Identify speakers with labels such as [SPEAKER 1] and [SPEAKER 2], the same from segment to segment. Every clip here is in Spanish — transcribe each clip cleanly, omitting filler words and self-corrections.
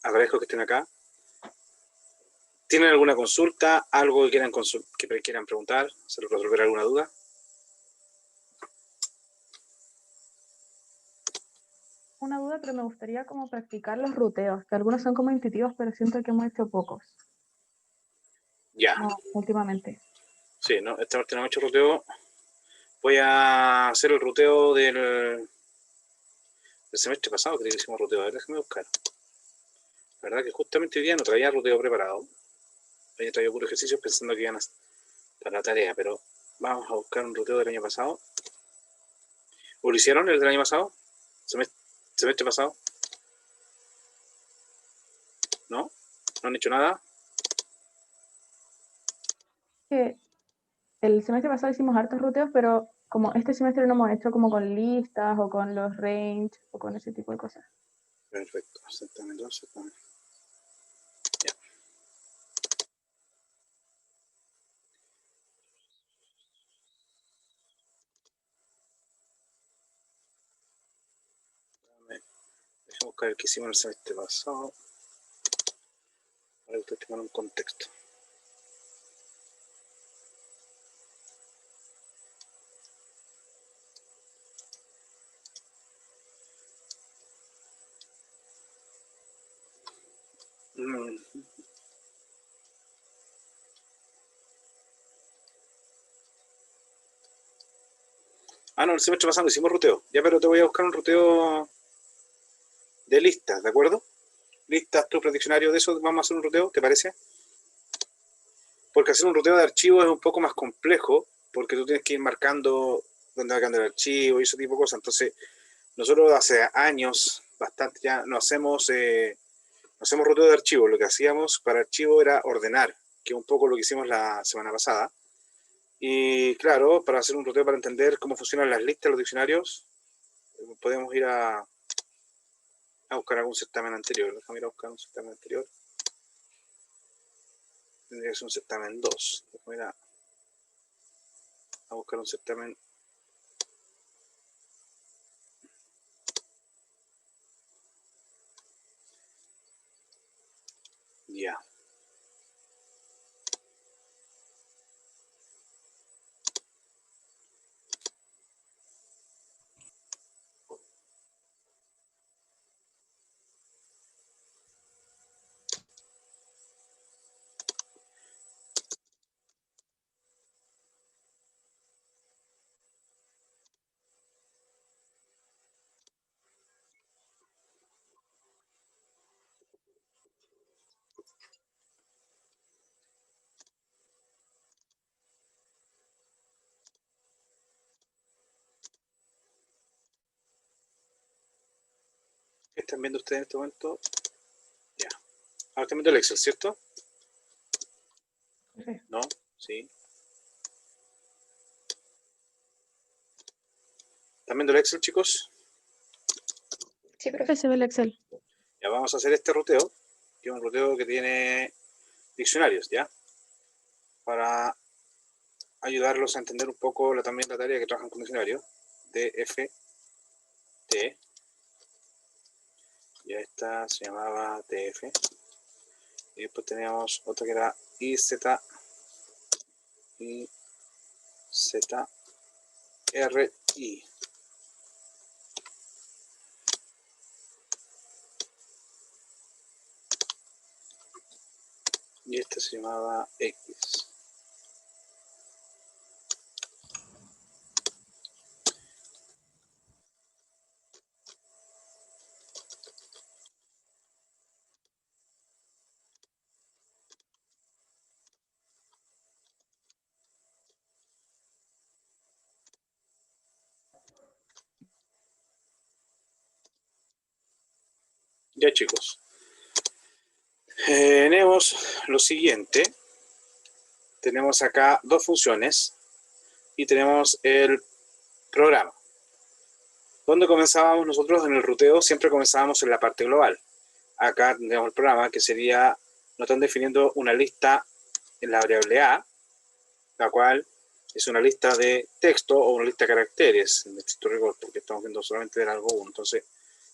[SPEAKER 1] agradezco que estén acá. ¿Tienen alguna consulta? ¿Algo que quieran preguntar? ¿Se les resolver alguna duda?
[SPEAKER 2] Una duda, pero me gustaría como practicar los ruteos, que algunos son como intuitivos, pero siento que hemos hecho pocos.
[SPEAKER 1] Ya.
[SPEAKER 2] No, últimamente.
[SPEAKER 1] Sí, ¿no? Esta parte no hemos hecho ruteo. Voy a hacer el ruteo del semestre pasado, creo que hicimos ruteo. A ver, déjame buscar. La verdad que justamente hoy día no traía ruteo preparado. Había traído puro ejercicios pensando que iban para la tarea, pero vamos a buscar un ruteo del año pasado. ¿O lo hicieron el del año pasado? ¿Semestre pasado? ¿No? ¿No han hecho nada?
[SPEAKER 2] Que el semestre pasado hicimos hartos ruteos, pero como este semestre no hemos hecho como con listas o con los range o con ese tipo de cosas.
[SPEAKER 1] Perfecto, exactamente, exactamente. Ya. Déjame buscar el que hicimos el semestre pasado para que ustedes tengan un contexto. Ah, no, el semestre pasado hicimos ruteo. Ya, pero te voy a buscar un ruteo de listas, ¿de acuerdo? Listas, tu prediccionario de eso, vamos a hacer un ruteo, ¿te parece? Porque hacer un ruteo de archivos es un poco más complejo, porque tú tienes que ir marcando dónde va a quedar el archivo y ese tipo de cosas. Entonces, nosotros hace años, bastante ya, no hacemos ruteo de archivos. Lo que hacíamos para archivo era ordenar, que es un poco lo que hicimos la semana pasada. Y claro, para hacer un ruteo para entender cómo funcionan las listas, los diccionarios, podemos ir a buscar algún certamen anterior. Déjame ir a buscar un certamen anterior. Tendría que ser un certamen 2. Déjame ir a buscar un certamen. Ya. ¿Qué están viendo ustedes en este momento? Ya. Ahora están viendo el Excel, ¿cierto?
[SPEAKER 2] Sí.
[SPEAKER 1] ¿No? Sí. ¿Están viendo el Excel, chicos?
[SPEAKER 2] Sí, profe, se ve el Excel.
[SPEAKER 1] Ya vamos a hacer este ruteo, que es un ruteo que tiene diccionarios, ¿ya? Para ayudarlos a entender un poco también la tarea que trabajan con diccionarios. DFT. Ya esta se llamaba TF. Y después teníamos otra que era IZ. IZRI. Y este se llamaba X. Ya, chicos. Tenemos lo siguiente. Tenemos acá dos funciones y tenemos el programa. ¿Dónde comenzábamos nosotros en el ruteo? Siempre comenzábamos en la parte global. Acá tendríamos el programa que sería, nos están definiendo una lista en la variable A, la cual es una lista de texto o una lista de caracteres, en estricto rigor, porque estamos viendo solamente del algo 1. Entonces,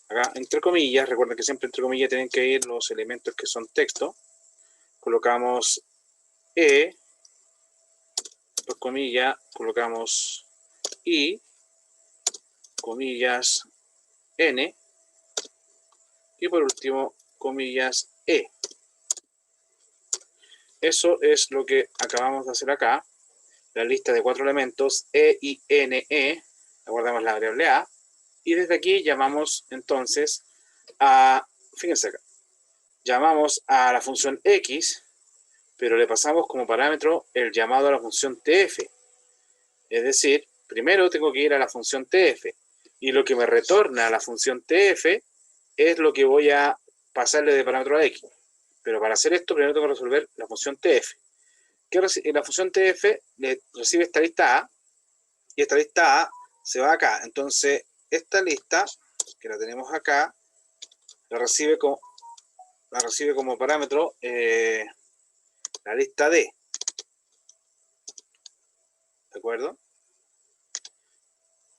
[SPEAKER 1] Acá, entre comillas, recuerden que siempre entre comillas tienen que ir los elementos que son texto. Colocamos E, dos comillas, colocamos I, comillas, N, y por último, comillas, E. Eso es lo que acabamos de hacer acá. La lista de 4 elementos, E, I, N, E, guardamos la variable A, y desde aquí llamamos entonces a, fíjense acá, llamamos a la función X, pero le pasamos como parámetro el llamado a la función TF. Es decir, primero tengo que ir a la función TF, y lo que me retorna a la función TF es lo que voy a pasarle de parámetro a X. Pero para hacer esto, primero tengo que resolver la función TF. La función TF recibe esta lista A, y esta lista A se va acá. Entonces, esta lista, que la tenemos acá, la recibe como parámetro la lista D. ¿De acuerdo?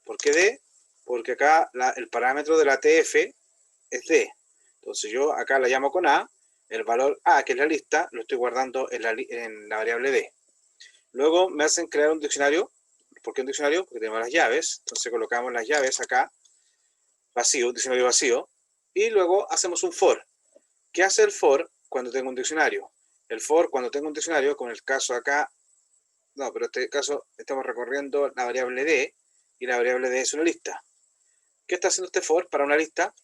[SPEAKER 1] ¿Por qué D? Porque acá el parámetro de la TF es D. Entonces yo acá la llamo con A, el valor A, que es la lista, lo estoy guardando en la variable D. Luego me hacen crear un diccionario. ¿Por qué un diccionario? Porque tenemos las llaves. Entonces colocamos las llaves acá, vacío, un diccionario vacío, y luego hacemos un for. ¿Qué hace el for cuando tengo un diccionario? El for cuando tengo un diccionario, como en el caso acá, no, pero en este caso estamos recorriendo la variable D, y la variable D es una lista. ¿Qué está haciendo este for para una lista?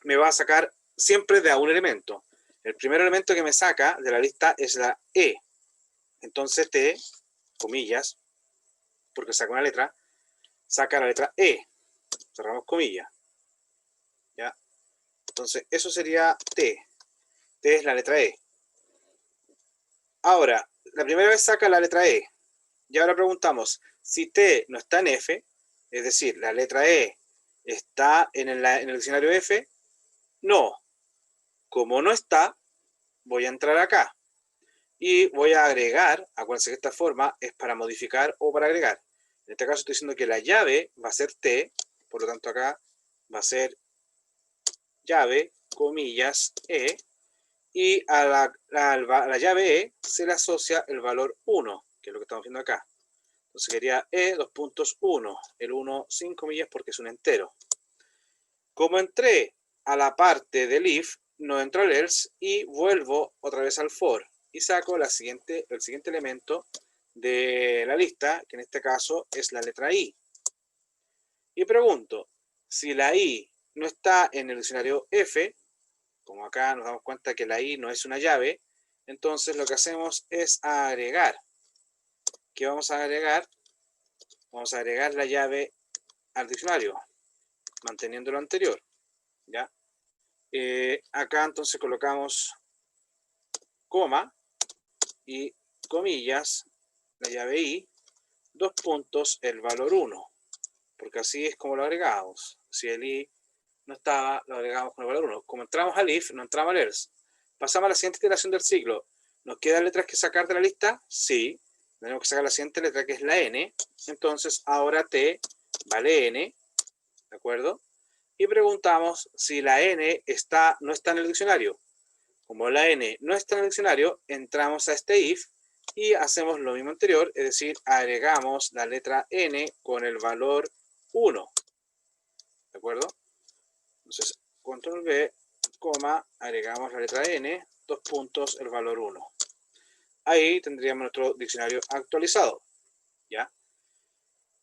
[SPEAKER 1] Me va a sacar siempre de a un elemento. El primer elemento que me saca de la lista es la E. Entonces T, comillas, porque saca una letra, saca la letra E. Cerramos comillas. ¿Ya? Entonces eso sería T. T es la letra E. Ahora, la primera vez saca la letra E. Y ahora preguntamos, si T no está en F, es decir, la letra E está en el diccionario F, no. Como no está, voy a entrar acá. Y voy a agregar, acuérdense que esta forma es para modificar o para agregar. En este caso estoy diciendo que la llave va a ser T, por lo tanto acá va a ser llave, comillas, E, y a la llave E se le asocia el valor 1, que es lo que estamos viendo acá. Entonces quería E, 2.1, el 1 sin comillas porque es un entero. Como entré a la parte del if, no entro al else y vuelvo otra vez al for y saco el siguiente elemento de la lista, que en este caso es la letra I. Y pregunto, si la I no está en el diccionario F, como acá nos damos cuenta que la I no es una llave, entonces lo que hacemos es agregar. ¿Qué vamos a agregar? Vamos a agregar la llave al diccionario, manteniendo lo anterior. ¿Ya? Acá entonces colocamos coma y comillas, la llave I, 2 puntos, el valor 1, porque así es como lo agregamos. Si el I no estaba, lo agregamos con el valor 1. Como entramos al if, no entramos al else. Pasamos a la siguiente iteración del ciclo. ¿Nos quedan letras que sacar de la lista? Sí. Tenemos que sacar la siguiente letra, que es la N. Entonces, ahora T vale N. ¿De acuerdo? Y preguntamos si la N no está en el diccionario. Como la N no está en el diccionario, entramos a este if y hacemos lo mismo anterior, es decir, agregamos la letra N con el valor 1. ¿De acuerdo? Entonces, control V, coma, agregamos la letra N, 2 puntos, el valor 1. Ahí tendríamos nuestro diccionario actualizado. ¿Ya?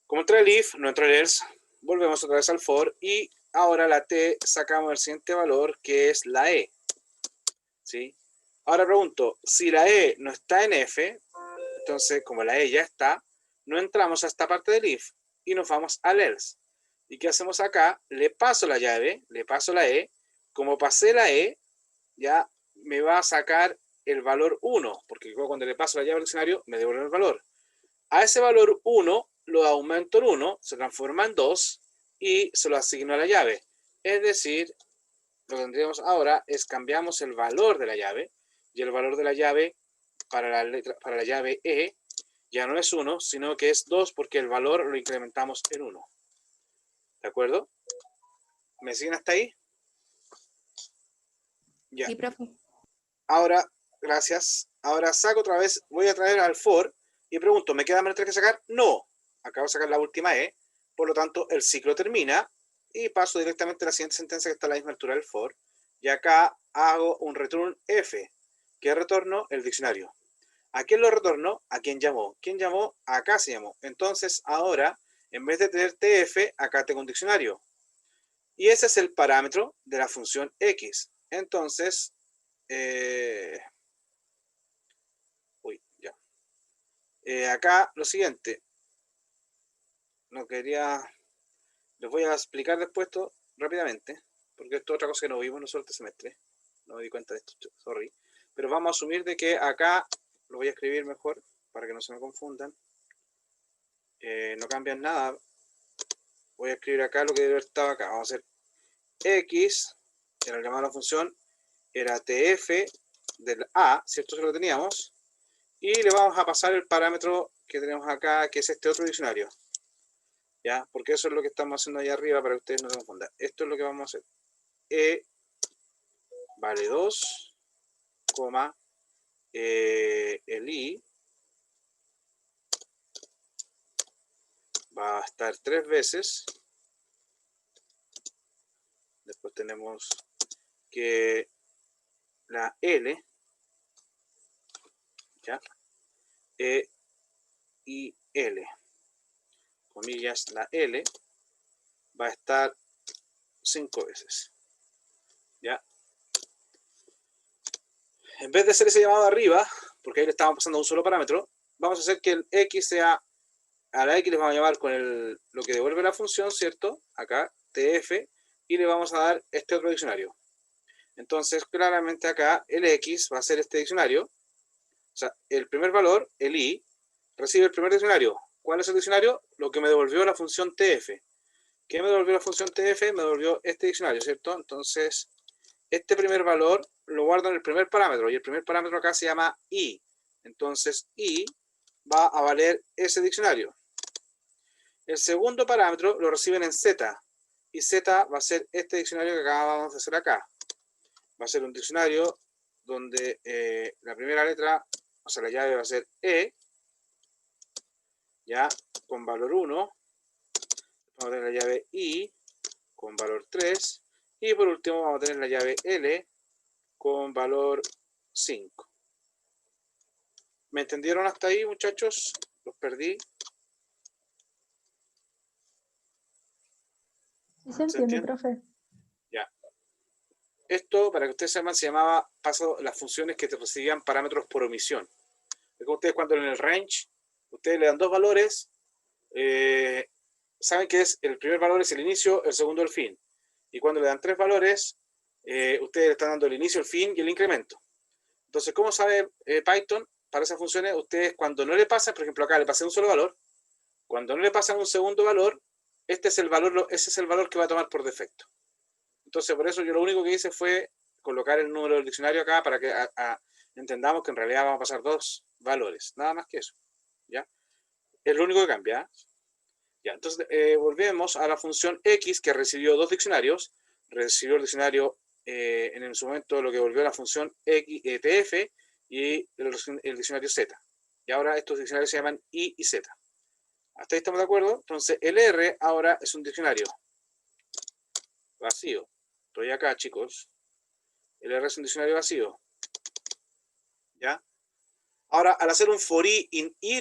[SPEAKER 1] Como entra el if, no entra el else, volvemos otra vez al for y ahora la T sacamos el siguiente valor, que es la E. ¿Sí? Ahora pregunto, si la E no está en F, entonces como la E ya está, no entramos a esta parte del if y nos vamos al else. ¿Y qué hacemos acá? Le paso la llave, le paso la E. Como pasé la E, ya me va a sacar el valor 1, porque cuando le paso la llave al diccionario, me devuelve el valor. A ese valor 1 lo aumento en 1, se transforma en 2 y se lo asigno a la llave. Es decir, lo que tendríamos ahora es cambiamos el valor de la llave y el valor de la llave para la llave E ya no es 1, sino que es 2 porque el valor lo incrementamos en 1. ¿De acuerdo? ¿Me siguen hasta ahí? Ya.
[SPEAKER 3] Sí, profe.
[SPEAKER 1] Ahora, gracias. Ahora saco otra vez, voy a traer al for y pregunto, ¿me queda menos 3 que sacar? No. Acabo de sacar la última E, por lo tanto el ciclo termina y paso directamente a la siguiente sentencia que está a la misma altura del for. Y acá hago un return F, que retorno el diccionario. ¿A quién lo retorno? A quien llamó. ¿Quién llamó? Acá se llamó. Entonces ahora, en vez de tener TF, acá tengo un diccionario. Y ese es el parámetro de la función X. Entonces, acá lo siguiente. No quería... Les voy a explicar después esto rápidamente, porque esto es otra cosa que no vimos nosotros este semestre. No me di cuenta de esto, sorry. Pero vamos a asumir de que acá, lo voy a escribir mejor, para que no se me confundan. No cambian nada. Voy a escribir acá lo que debe estar acá. Vamos a hacer X, era el llamado a la función, era TF del A, ¿cierto? Eso lo teníamos. Y le vamos a pasar el parámetro que tenemos acá, que es este otro diccionario. ¿Ya? Porque eso es lo que estamos haciendo ahí arriba para que ustedes no se confundan. Esto es lo que vamos a hacer. E vale 2, coma, el I va a estar 3 veces. Después tenemos que la L, ¿ya? E y L, comillas, la L va a estar 5 veces. ¿Ya? En vez de hacer ese llamado arriba, porque ahí le estamos pasando a un solo parámetro, vamos a hacer que el X sea, a la X le vamos a llamar con lo que devuelve la función, ¿cierto? Acá, TF, y le vamos a dar este otro diccionario. Entonces, claramente acá, el X va a ser este diccionario. O sea, el primer valor, el I, recibe el primer diccionario. ¿Cuál es el diccionario? Lo que me devolvió la función TF. ¿Qué me devolvió la función TF? Me devolvió este diccionario, ¿cierto? Entonces, este primer valor lo guardo en el primer parámetro y el primer parámetro acá se llama I. Entonces, I va a valer ese diccionario. El segundo parámetro lo reciben en Z y Z va a ser este diccionario que acabamos de hacer acá. Va a ser un diccionario donde la primera letra, o sea, la llave va a ser E, ya, con valor 1. Vamos a tener la llave I con valor 3. Y por último vamos a tener la llave L con valor 5. ¿Me entendieron hasta ahí, muchachos? Los perdí.
[SPEAKER 2] Sí se entiende, profe.
[SPEAKER 1] Ya. Esto, para que ustedes sepan, se llamaba paso las funciones que te recibían parámetros por omisión. Es como ustedes cuando en el range, ustedes le dan dos valores, saben que el primer valor es el inicio, el segundo el fin. Y cuando le dan tres valores, ustedes le están dando el inicio, el fin y el incremento. Entonces, ¿cómo sabe Python? Para esas funciones, ustedes cuando no le pasan, por ejemplo acá le pasé un solo valor, cuando no le pasan un segundo valor, ese es el valor que va a tomar por defecto. Entonces, por eso yo lo único que hice fue colocar el número del diccionario acá para que entendamos que en realidad vamos a pasar dos valores, nada más que eso. ¿Ya? Es lo único que cambia. Ya, entonces, volvemos a la función X que recibió dos diccionarios. Recibió el diccionario en su momento lo que volvió a la función X, TF y el diccionario Z. Y ahora estos diccionarios se llaman I y Z. ¿Hasta ahí estamos de acuerdo? Entonces, el R ahora es un diccionario vacío. Estoy acá, chicos. El R es un diccionario vacío. ¿Ya? Ahora, al hacer un for i in Y,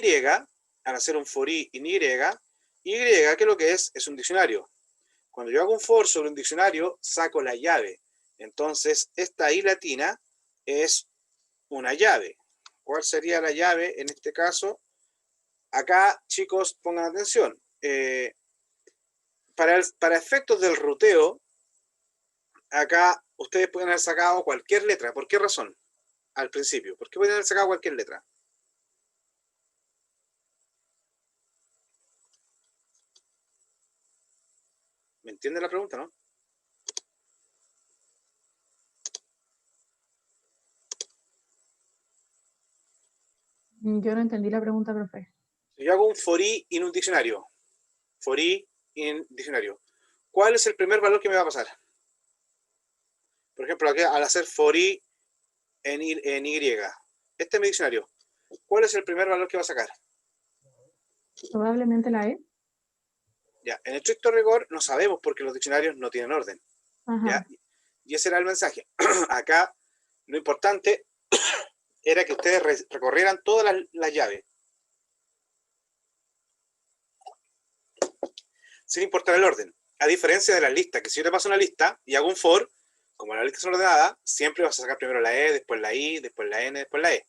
[SPEAKER 1] Y, ¿qué es lo que es? Es un diccionario. Cuando yo hago un for sobre un diccionario, saco la llave. Entonces, esta I latina es una llave. ¿Cuál sería la llave en este caso? Acá, chicos, pongan atención. Para efectos del ruteo, acá ustedes pueden haber sacado cualquier letra. ¿Por qué razón? Al principio. ¿Por qué pueden haber sacado cualquier letra? ¿Me entienden la pregunta, no?
[SPEAKER 2] Yo no entendí la pregunta, profe.
[SPEAKER 1] Si yo hago un for i en un diccionario, ¿cuál es el primer valor que me va a pasar? Por ejemplo, aquí al hacer for i en y, este es mi diccionario. ¿Cuál es el primer valor que va a sacar?
[SPEAKER 2] Probablemente la E.
[SPEAKER 1] Ya, en estricto rigor no sabemos porque los diccionarios no tienen orden. ¿Ya?
[SPEAKER 2] Ajá.
[SPEAKER 1] Y ese era el mensaje. Acá lo importante era que ustedes recorrieran todas las llaves, sin importar el orden. A diferencia de las listas, que si yo te paso una lista y hago un for, como las listas son ordenadas, siempre vas a sacar primero la E, después la I, después la N, después la E.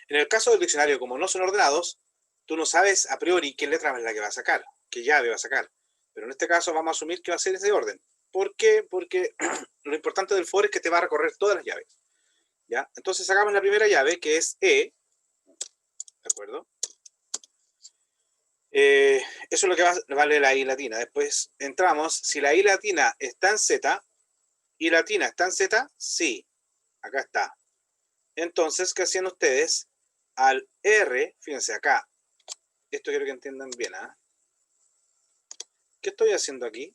[SPEAKER 1] En el caso del diccionario, como no son ordenados, tú no sabes a priori qué letra es la que va a sacar, qué llave va a sacar. Pero en este caso vamos a asumir que va a ser ese orden. ¿Por qué? Porque lo importante del for es que te va a recorrer todas las llaves. ¿Ya? Entonces sacamos la primera llave, que es E. ¿De acuerdo? Eso es lo que vale la I latina. Después entramos, si la I latina está en Z, I latina está en Z, sí, acá está. Entonces, ¿qué hacían ustedes? Al R, fíjense acá, esto quiero que entiendan bien, ¿eh? ¿Qué estoy haciendo aquí?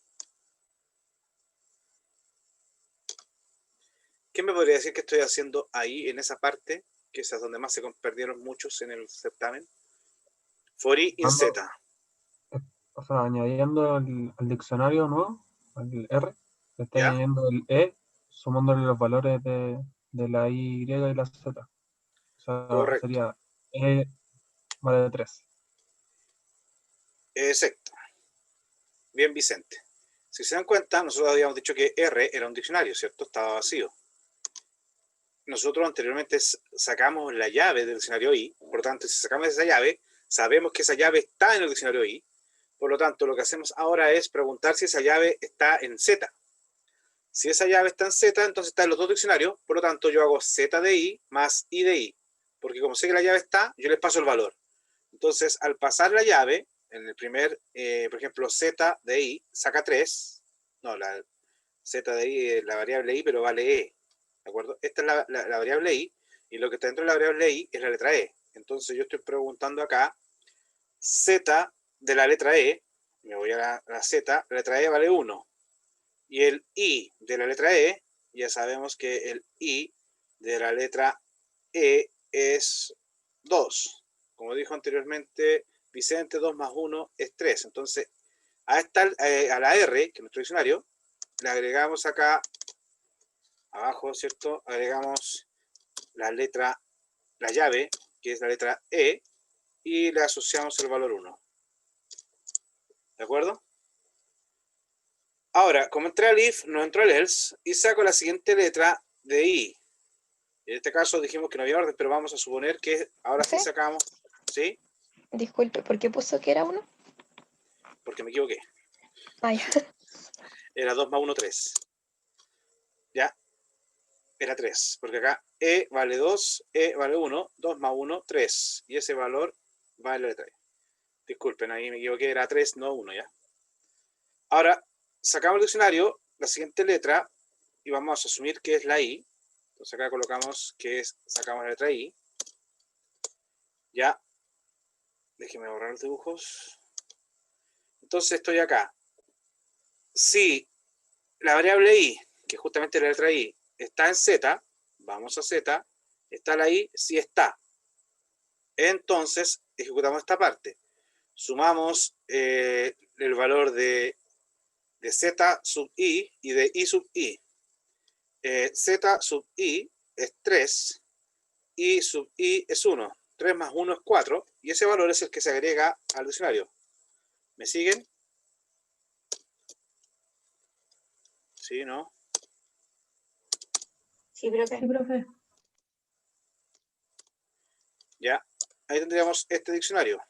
[SPEAKER 1] ¿Qué me podría decir que estoy haciendo ahí, en esa parte? Que es donde más se perdieron muchos en el certamen. For I in Z.
[SPEAKER 3] O sea, añadiendo al diccionario nuevo, al R, le está
[SPEAKER 1] ¿Ya?
[SPEAKER 3] añadiendo el E, sumándole los valores de la Y y la Z. O sea,
[SPEAKER 1] Correcto.
[SPEAKER 3] sería E vale 3.
[SPEAKER 1] Exacto. Bien, Vicente. Si se dan cuenta, nosotros habíamos dicho que R era un diccionario, ¿cierto? Estaba vacío. Nosotros anteriormente sacamos la llave del diccionario I, por lo tanto, si sacamos esa llave, sabemos que esa llave está en el diccionario I, por lo tanto, lo que hacemos ahora es preguntar si esa llave está en Z. Si esa llave está en Z, entonces está en los dos diccionarios, por lo tanto, yo hago Z de I más I de I, porque como sé que la llave está, yo les paso el valor. Entonces, al pasar la llave, en el primer, por ejemplo, Z de I saca 3, no, la Z de I es la variable I, pero vale E, ¿de acuerdo? Esta es la variable I, y lo que está dentro de la variable I es la letra E. Entonces yo estoy preguntando acá, Z de la letra E, me voy a la Z, la letra E vale 1, y el I de la letra E, ya sabemos que el I de la letra E es 2. Como dijo anteriormente Vicente, 2 más 1 es 3. Entonces, a la R, que es nuestro diccionario, le agregamos acá, abajo, ¿cierto? Agregamos la letra, la llave, que es la letra E, y le asociamos el valor 1. ¿De acuerdo? Ahora, como entré al if, no entro al else, y saco la siguiente letra de I. En este caso dijimos que no había orden, pero vamos a suponer que ahora sí sacamos, ¿sí?
[SPEAKER 4] Disculpe, ¿por qué puso que era 1?
[SPEAKER 1] Porque me equivoqué.
[SPEAKER 4] Ah, ya.
[SPEAKER 1] Era 2 más 1, 3. ¿Ya? Era 3, porque acá E vale 2, E vale 1, 2 más 1, 3. Y ese valor vale la letra E. Disculpen, ahí me equivoqué, era 3, no 1, ¿ya? Ahora, sacamos el diccionario, la siguiente letra, y vamos a asumir que es la I. Entonces acá colocamos que es, sacamos la letra I. Ya. Déjenme borrar los dibujos. Entonces estoy acá. Si la variable I, que justamente la letra I, está en Z, vamos a Z, está la I, sí está. Entonces, ejecutamos esta parte. Sumamos el valor de Z sub I y de I sub I. Z sub I es 3, I sub I es 1. 3 más 1 es 4, y ese valor es el que se agrega al diccionario. ¿Me siguen? ¿Sí, no?
[SPEAKER 4] Sí, profe.
[SPEAKER 2] Sí, profe.
[SPEAKER 1] Ya. Ahí tendríamos este diccionario.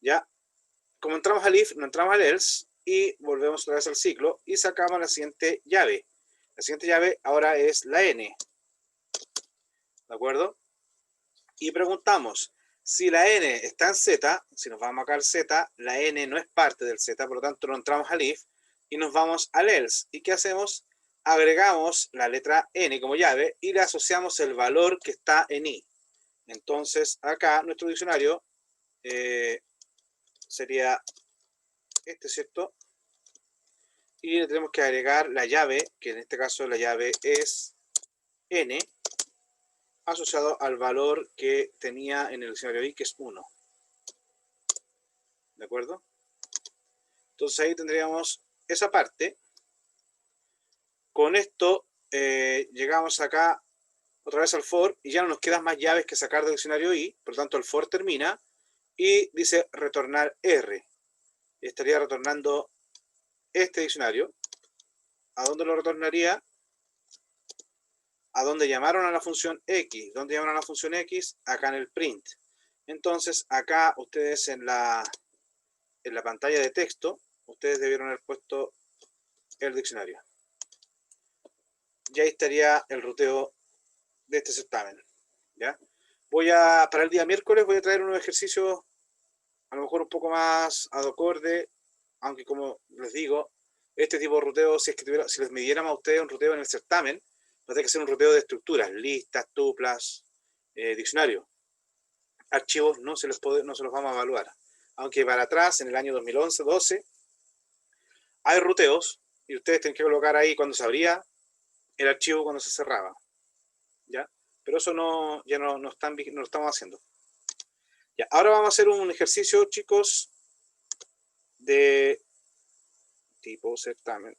[SPEAKER 1] Ya. Como entramos al if, no entramos al else, y volvemos otra vez al ciclo, y sacamos la siguiente llave. La siguiente llave ahora es la N. ¿De acuerdo? Y preguntamos, si la N está en Z, si nos vamos acá al Z, la N no es parte del Z, por lo tanto no entramos al if, y nos vamos al else. ¿Y qué hacemos? Agregamos la letra N como llave, y le asociamos el valor que está en I. Entonces, acá nuestro diccionario sería este, ¿cierto? y le tenemos que agregar la llave, que en este caso la llave es n, asociado al valor que tenía en el diccionario I, que es 1. ¿De acuerdo? Entonces ahí tendríamos esa parte. Con esto llegamos acá otra vez al for y ya no nos quedan más llaves que sacar del diccionario I, por lo tanto el for termina y dice retornar R. Estaría retornando este diccionario. ¿A dónde lo retornaría? A donde llamaron a la función X. ¿Dónde llamaron a la función X? Acá en el print. Entonces acá ustedes en la pantalla de texto, ustedes debieron haber puesto el diccionario. Y ahí estaría el ruteo de este certamen. ¿Ya? Para el día miércoles voy a traer unos ejercicios a lo mejor un poco más acorde, aunque como les digo, este tipo de ruteo, si les midiéramos a ustedes un ruteo en el certamen, va a tener que ser un ruteo de estructuras, listas, tuplas, diccionario. Archivos no se los vamos a evaluar. Aunque para atrás, en el año 2011-12, hay ruteos y ustedes tienen que colocar ahí cuando se abría el archivo, cuando se cerraba. ¿Ya? Pero eso ya no lo estamos haciendo. Ya, ahora vamos a hacer un ejercicio, chicos, de tipo certamen.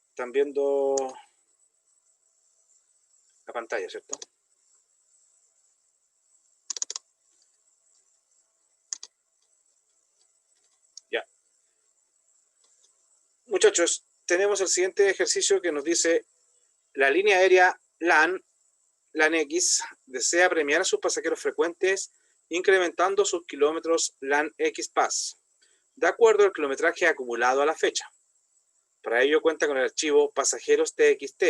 [SPEAKER 1] Están viendo la pantalla, ¿cierto? Ya. Muchachos, tenemos el siguiente ejercicio que nos dice la línea aérea LAN X desea premiar a sus pasajeros frecuentes incrementando sus kilómetros LAN X Pass de acuerdo al kilometraje acumulado a la fecha. Para ello cuenta con el archivo pasajeros TXT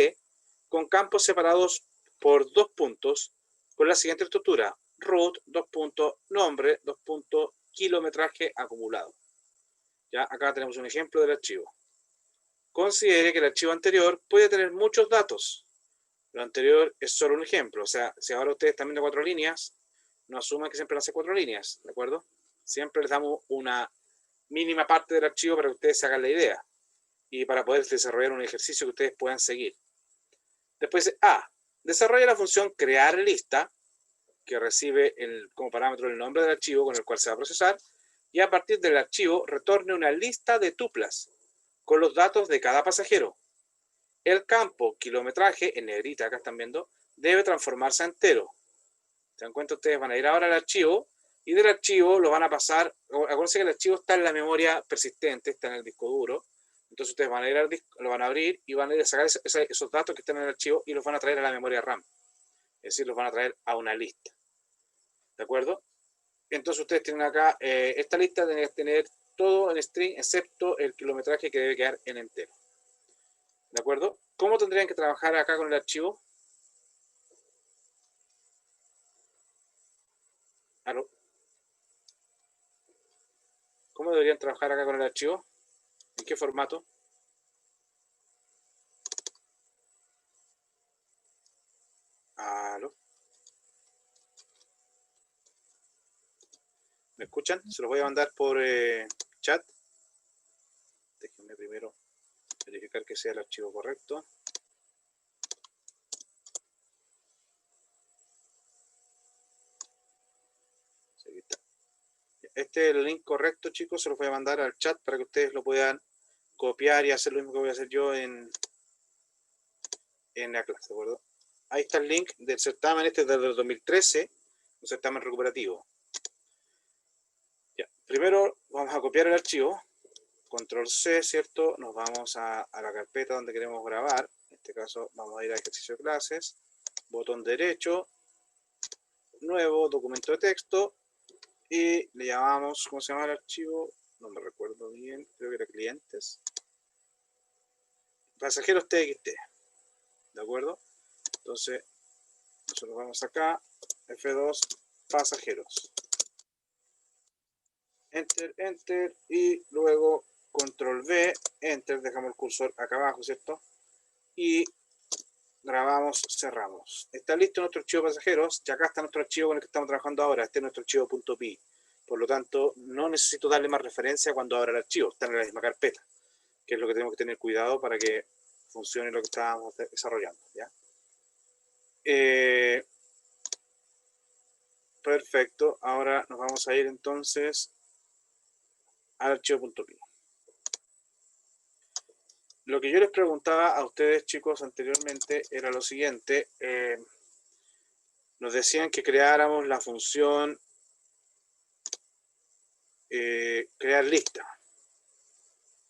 [SPEAKER 1] con campos separados por 2 puntos con la siguiente estructura: root, nombre, kilometraje acumulado. Ya acá tenemos un ejemplo del archivo. Considere que el archivo anterior puede tener muchos datos. Lo anterior es solo un ejemplo. O sea, si ahora ustedes están viendo 4 líneas, no asuman que siempre hace 4 líneas, ¿de acuerdo? Siempre les damos una mínima parte del archivo para que ustedes se hagan la idea y para poder desarrollar un ejercicio que ustedes puedan seguir. Después, desarrolla la función crear lista, que recibe como parámetro el nombre del archivo con el cual se va a procesar, y a partir del archivo retorne una lista de tuplas con los datos de cada pasajero. El campo kilometraje, en negrita acá están viendo, debe transformarse a entero. ¿Se dan cuenta? Ustedes van a ir ahora al archivo y del archivo lo van a pasar. Acuérdense que el archivo está en la memoria persistente, está en el disco duro. Entonces ustedes van a ir al disco, lo van a abrir y van a ir a sacar esos datos que están en el archivo y los van a traer a la memoria RAM. Es decir, los van a traer a una lista. ¿De acuerdo? Entonces ustedes tienen acá, esta lista tiene que tener todo en string excepto el kilometraje que debe quedar en entero. ¿De acuerdo? ¿Cómo tendrían que trabajar acá con el archivo? ¿Aló? ¿Cómo deberían trabajar acá con el archivo? ¿En qué formato? ¿Aló? ¿Me escuchan? Se los voy a mandar por chat. Déjenme primero verificar que sea el archivo correcto. Aquí está. Este es el link correcto, chicos. Se los voy a mandar al chat para que ustedes lo puedan copiar y hacer lo mismo que voy a hacer yo en la clase, ¿de acuerdo? Ahí está el link del certamen, este es del 2013, un certamen recuperativo. Ya. Primero vamos a copiar el archivo, control C, ¿cierto? Nos vamos a la carpeta donde queremos grabar, en este caso vamos a ir a ejercicio de clases, botón derecho, nuevo, documento de texto, y le llamamos, ¿cómo se llama el archivo? No me recuerdo bien, creo que era clientes. Pasajeros TXT, ¿de acuerdo? Entonces, nosotros vamos acá, F2, pasajeros. Enter, enter, y luego control V, enter, dejamos el cursor acá abajo, ¿cierto? Y grabamos, cerramos. Está listo nuestro archivo de pasajeros, y acá está nuestro archivo con el que estamos trabajando ahora, este es nuestro archivo .pi. Por lo tanto, no necesito darle más referencia cuando abra el archivo. Está en la misma carpeta, que es lo que tenemos que tener cuidado para que funcione lo que estábamos desarrollando, ¿ya? Perfecto. Ahora nos vamos a ir entonces al archivo.py. Lo que yo les preguntaba a ustedes, chicos, anteriormente era lo siguiente. Nos decían que creáramos la función crear lista.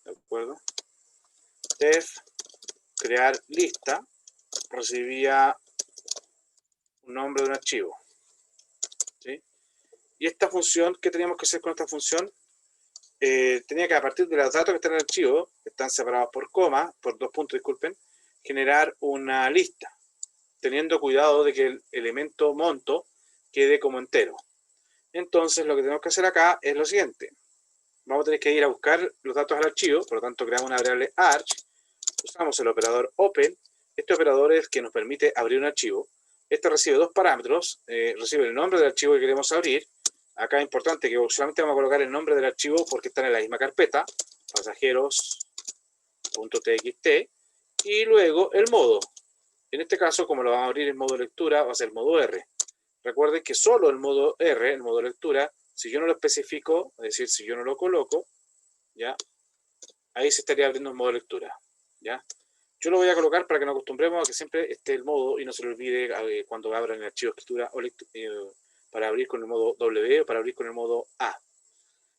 [SPEAKER 1] ¿De acuerdo? Def crear lista recibía un nombre de un archivo. ¿Sí? Y esta función, ¿qué teníamos que hacer con esta función? Tenía que, a partir de los datos que están en el archivo, que están separados por coma, por 2 puntos, disculpen, generar una lista, teniendo cuidado de que el elemento monto quede como entero. Entonces, lo que tenemos que hacer acá es lo siguiente. Vamos a tener que ir a buscar los datos al archivo, por lo tanto, creamos una variable arch, usamos el operador open. Este operador es el que nos permite abrir un archivo. Este recibe 2 parámetros, recibe el nombre del archivo que queremos abrir. Acá es importante que solamente vamos a colocar el nombre del archivo porque están en la misma carpeta, pasajeros.txt, y luego el modo. En este caso, como lo vamos a abrir en modo lectura, va a ser el modo R. Recuerden que solo el modo R, el modo lectura, si yo no lo especifico, es decir, si yo no lo coloco, ¿ya? Ahí se estaría abriendo el modo lectura, ¿ya? Yo lo voy a colocar para que nos acostumbremos a que siempre esté el modo y no se le olvide cuando abran el archivo escritura o para abrir con el modo W o para abrir con el modo A.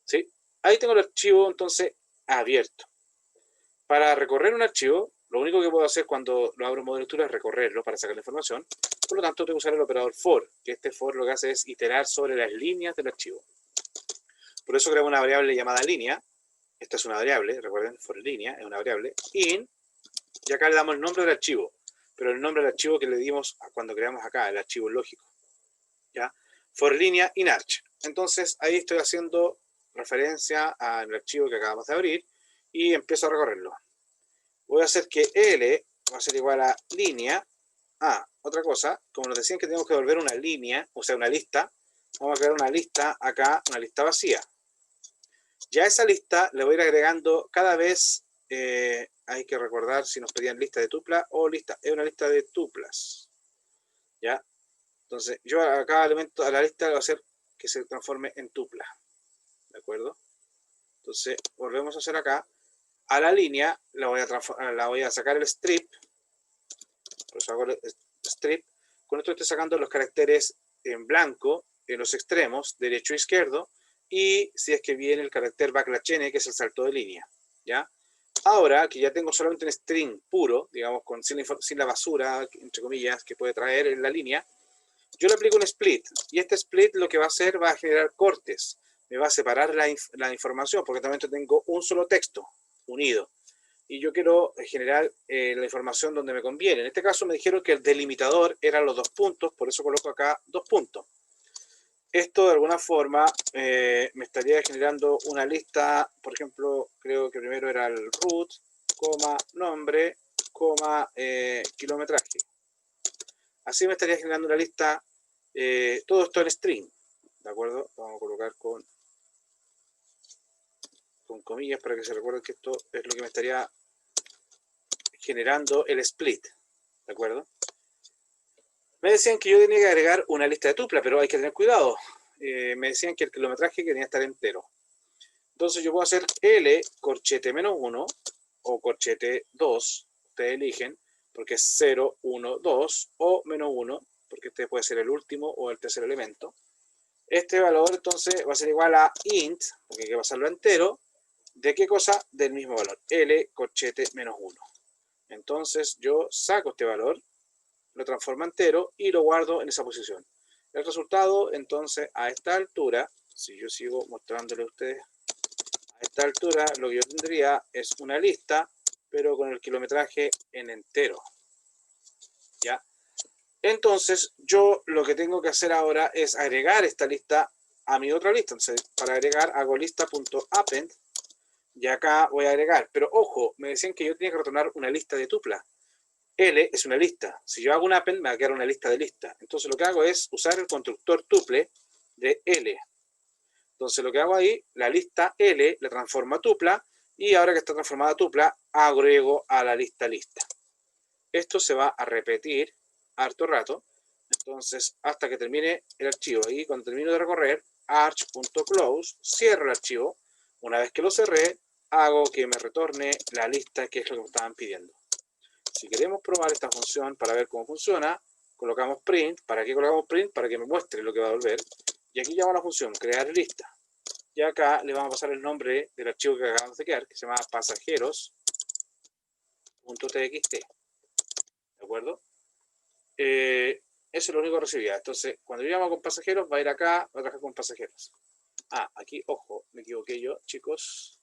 [SPEAKER 1] ¿Sí? Ahí tengo el archivo entonces abierto. Para recorrer un archivo, lo único que puedo hacer cuando lo abro en modo lectura es recorrerlo para sacar la información. Por lo tanto, tengo que usar el operador for, que este for lo que hace es iterar sobre las líneas del archivo. Por eso creo una variable llamada línea. Esta es una variable, recuerden, for línea es una variable. In, y acá le damos el nombre del archivo, pero el nombre del archivo que le dimos cuando creamos acá, el archivo lógico. ¿Ya? For línea in arch. Entonces ahí estoy haciendo referencia al archivo que acabamos de abrir y empiezo a recorrerlo. Voy a hacer que L va a ser igual a línea. Otra cosa, como nos decían que tenemos que volver una línea, o sea una lista, vamos a crear una lista acá, una lista vacía. Ya a esa lista le voy a ir agregando cada vez, hay que recordar si nos pedían lista de tupla o lista, es una lista de tuplas. ¿Ya? Entonces, yo a cada elemento a la lista le voy a hacer que se transforme en tupla. ¿De acuerdo? Entonces, volvemos a hacer acá. A la línea la voy a sacar el strip. Por eso hago el strip. Con esto estoy sacando los caracteres en blanco en los extremos, derecho e izquierdo. Y si es que viene el carácter \n, que es el salto de línea. ¿Ya? Ahora que ya tengo solamente un string puro, digamos, sin la basura, entre comillas, que puede traer en la línea, yo le aplico un split, y este split lo que va a hacer va a generar cortes, me va a separar la información, porque también tengo un solo texto unido, y yo quiero generar la información donde me conviene. En este caso me dijeron que el delimitador eran los 2 puntos, por eso coloco acá 2 puntos. Esto de alguna forma me estaría generando una lista, por ejemplo, creo que primero era el root, nombre, kilometraje. Así me estaría generando una lista, todo esto en string, ¿de acuerdo? Vamos a colocar con comillas para que se recuerde que esto es lo que me estaría generando el split, ¿de acuerdo? Me decían que yo tenía que agregar una lista de tupla, pero hay que tener cuidado. Me decían que el kilometraje tenía que estar entero. Entonces yo puedo hacer L corchete -1 o corchete 2, ustedes eligen, porque es 0, 1, 2 o -1, porque este puede ser el último o el tercer elemento. Este valor entonces va a ser igual a int, porque hay que pasarlo entero. ¿De qué cosa? Del mismo valor, L corchete -1. Entonces yo saco este valor, lo transformo entero y lo guardo en esa posición. El resultado entonces a esta altura, si yo sigo mostrándole a ustedes, a esta altura lo que yo tendría es una lista, pero con el kilometraje en entero. ¿Ya? Entonces, yo lo que tengo que hacer ahora es agregar esta lista a mi otra lista. Entonces, para agregar, hago lista.append y acá voy a agregar. Pero ojo, me decían que yo tenía que retornar una lista de tupla. L es una lista. Si yo hago un append, me va a quedar una lista de lista. Entonces, lo que hago es usar el constructor tuple de L. Entonces lo que hago ahí, la lista L la transformo a tupla, y ahora que está transformada a tupla, agrego a la lista lista. Esto se va a repetir harto rato, entonces hasta que termine el archivo. Y cuando termino de recorrer, arch.close, cierro el archivo. Una vez que lo cerré, hago que me retorne la lista, que es lo que me estaban pidiendo. Si queremos probar esta función para ver cómo funciona, colocamos print. ¿Para qué colocamos print? Para que me muestre lo que va a volver. Y aquí llamo a la función crear lista. Y acá le vamos a pasar el nombre del archivo que acabamos de crear, que se llama pasajeros.txt. ¿De acuerdo? Eso es lo único que recibía. Entonces, cuando yo llamo con pasajeros, va a ir acá, va a trabajar con pasajeros. Ah, aquí, ojo, me equivoqué yo, chicos,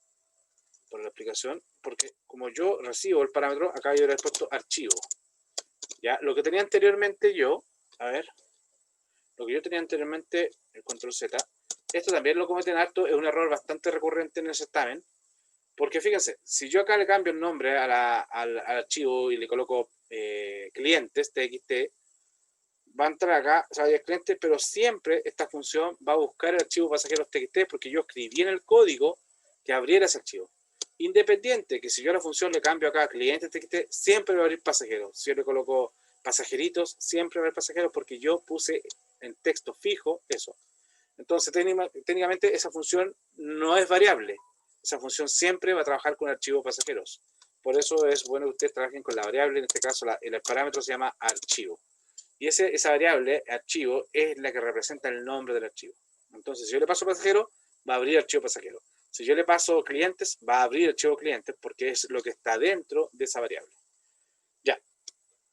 [SPEAKER 1] por la explicación, porque como yo recibo el parámetro, acá yo le he puesto archivo. Ya, lo que tenía anteriormente yo, a ver, lo que yo tenía anteriormente, el control Z, esto también lo cometen harto, es un error bastante recurrente en el certamen, porque fíjense, si yo acá le cambio el nombre al archivo y le coloco clientes, txt, va a entrar acá, se va a ir cliente, pero siempre esta función va a buscar el archivo pasajeros txt porque yo escribí en el código que abriera ese archivo. Independiente que si yo a la función le cambio acá clientes txt, siempre va a abrir pasajeros. Si yo le coloco pasajeritos, siempre va a haber pasajeros porque yo puse en texto fijo eso. Entonces, técnicamente esa función no es variable. Esa función siempre va a trabajar con archivos pasajeros. Por eso es bueno que ustedes trabajen con la variable, en este caso el parámetro se llama archivo. Y esa variable, archivo, es la que representa el nombre del archivo. Entonces, si yo le paso pasajero, va a abrir archivo pasajero. Si yo le paso clientes, va a abrir archivo clientes porque es lo que está dentro de esa variable. Ya.